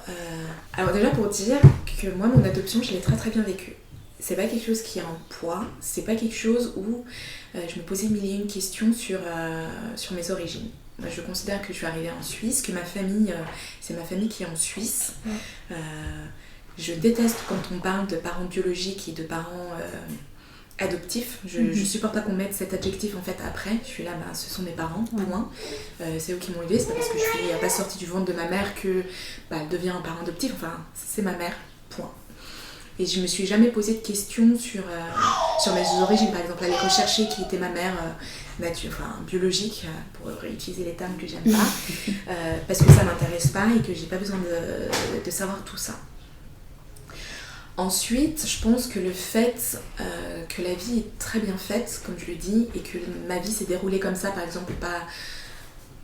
déjà pour dire que moi mon adoption je l'ai très très bien vécue. C'est pas quelque chose qui est en poids, c'est pas quelque chose où je me posais mille et une questions sur mes origines. Moi, je considère que je suis arrivée en Suisse, que ma famille, c'est ma famille qui est en Suisse. Je déteste quand on parle de parents biologiques et de parents adoptifs. Je supporte pas qu'on mette cet adjectif en fait après. Je suis là, ce sont mes parents, point. C'est eux qui m'ont élevée, c'est pas parce que je suis pas sortie du ventre de ma mère que elle devient un parent adoptif. Enfin, c'est ma mère, point. Et je me suis jamais posé de questions sur mes origines, par exemple, aller rechercher qui était ma mère biologique, pour réutiliser les termes que j'aime pas, parce que ça m'intéresse pas et que j'ai pas besoin de savoir tout ça. Ensuite, je pense que le fait que la vie est très bien faite, comme je le dis, et que ma vie s'est déroulée comme ça, par exemple,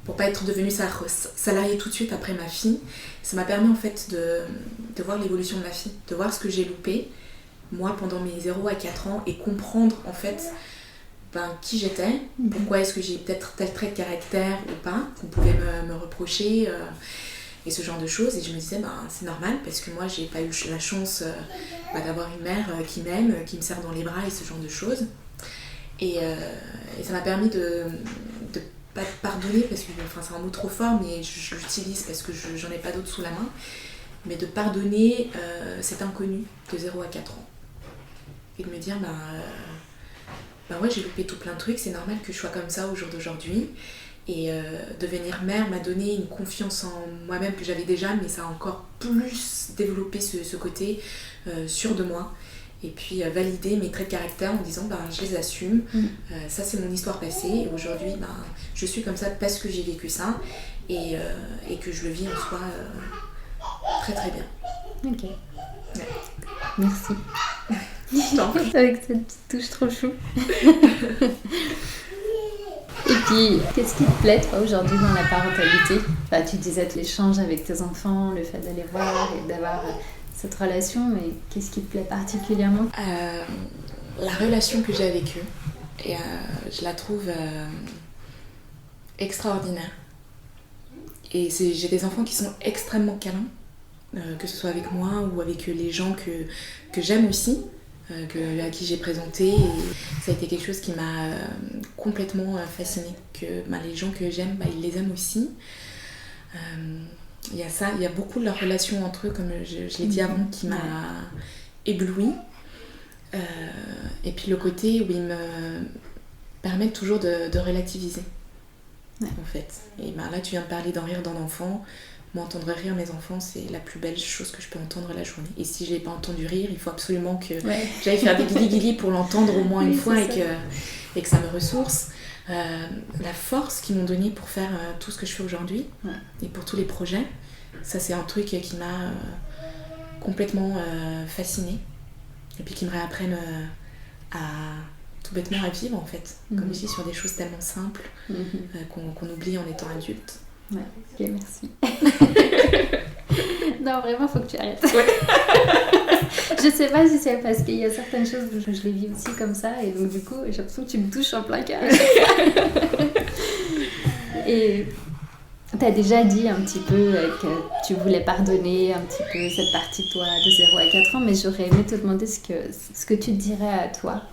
pour pas être devenue salariée tout de suite après ma fille, ça m'a permis en fait de voir l'évolution de ma fille, de voir ce que j'ai loupé, moi, pendant mes 0 à 4 ans, et comprendre en fait qui j'étais, pourquoi est-ce que j'ai peut-être tel trait de caractère ou pas, qu'on pouvait me reprocher, et ce genre de choses. Et je me disais, c'est normal, parce que moi, j'ai pas eu la chance d'avoir une mère qui m'aime, qui me serre dans les bras, et ce genre de choses. Et ça m'a permis de pas pardonner, parce que c'est un mot trop fort, mais je l'utilise parce que j'en ai pas d'autre sous la main, mais de pardonner cet inconnu de 0 à 4 ans. Et de me dire, ouais, j'ai loupé tout plein de trucs, c'est normal que je sois comme ça au jour d'aujourd'hui. Et devenir mère m'a donné une confiance en moi-même que j'avais déjà, mais ça a encore plus développé ce côté sûr de moi. Et puis valider mes traits de caractère en disant je les assume, ça c'est mon histoire passée, et aujourd'hui je suis comme ça parce que j'ai vécu ça, et que je le vis en soi très très bien. Ok. Ouais. Merci. Avec cette petite touche trop chou. Et puis, qu'est-ce qui te plaît toi aujourd'hui dans la parentalité ? Tu disais l'échange avec tes enfants, le fait d'aller voir et d'avoir cette relation, mais qu'est-ce qui te plaît particulièrement ? La relation que j'ai avec eux, et je la trouve extraordinaire. Et j'ai des enfants qui sont extrêmement câlins, que ce soit avec moi ou avec les gens que j'aime aussi, à qui j'ai présenté. Et ça a été quelque chose qui m'a complètement fascinée, que les gens que j'aime, ils les aiment aussi. Il y a ça, il y a beaucoup de leur relation entre eux, comme je l'ai dit avant, qui m'a éblouie. Et puis le côté où ils me permettent toujours de relativiser, en fait. Et là, tu viens de parler d'en rire d'un enfant. Moi, entendre rire mes enfants, c'est la plus belle chose que je peux entendre la journée. Et si je n'ai pas entendu rire, il faut absolument que j'aille faire des guili-guili pour l'entendre au moins une fois, et que ça me ressource. La force qu'ils m'ont donnée pour faire tout ce que je fais aujourd'hui, et pour tous les projets, ça c'est un truc qui m'a complètement fascinée, et puis qui me réapprennent tout bêtement à vivre en fait, comme ici sur des choses tellement simples qu'on oublie en étant adulte. Ouais, ok, merci. Non, vraiment, faut que tu arrêtes. Je sais pas si c'est parce qu'il y a certaines choses où je les vis aussi comme ça, et donc du coup, j'ai l'impression que tu me touches en plein cœur. Et t'as déjà dit un petit peu que tu voulais pardonner un petit peu cette partie de toi de 0 à 4 ans, mais j'aurais aimé te demander ce que tu te dirais à toi,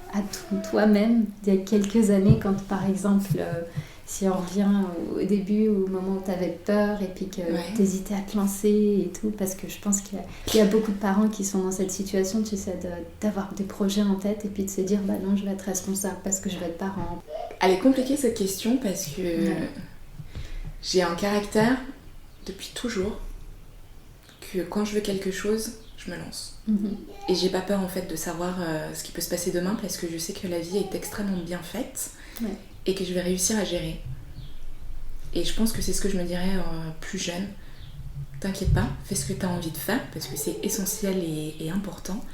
toi-même, il y a quelques années, quand par exemple... si on revient au début, au moment où tu avais peur et puis que tu hésitais à te lancer et tout, parce que je pense qu'il y a beaucoup de parents qui sont dans cette situation, tu sais, d'avoir des projets en tête et puis de se dire non, je vais être responsable parce que je vais être parent. Elle est compliquée cette question parce que j'ai un caractère depuis toujours que quand je veux quelque chose, je me lance. Et j'ai pas peur en fait de savoir ce qui peut se passer demain, parce que je sais que la vie est extrêmement bien faite. Et que je vais réussir à gérer. Et je pense que c'est ce que je me dirais plus jeune. T'inquiète pas, fais ce que tu as envie de faire, parce que c'est essentiel et important.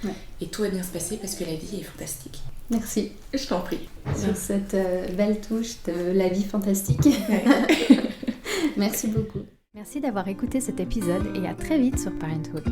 Et tout va bien se passer parce que la vie est fantastique. Merci. Je t'en prie. Sur cette belle touche de la vie fantastique. Merci beaucoup. Merci d'avoir écouté cet épisode et à très vite sur Parenthood.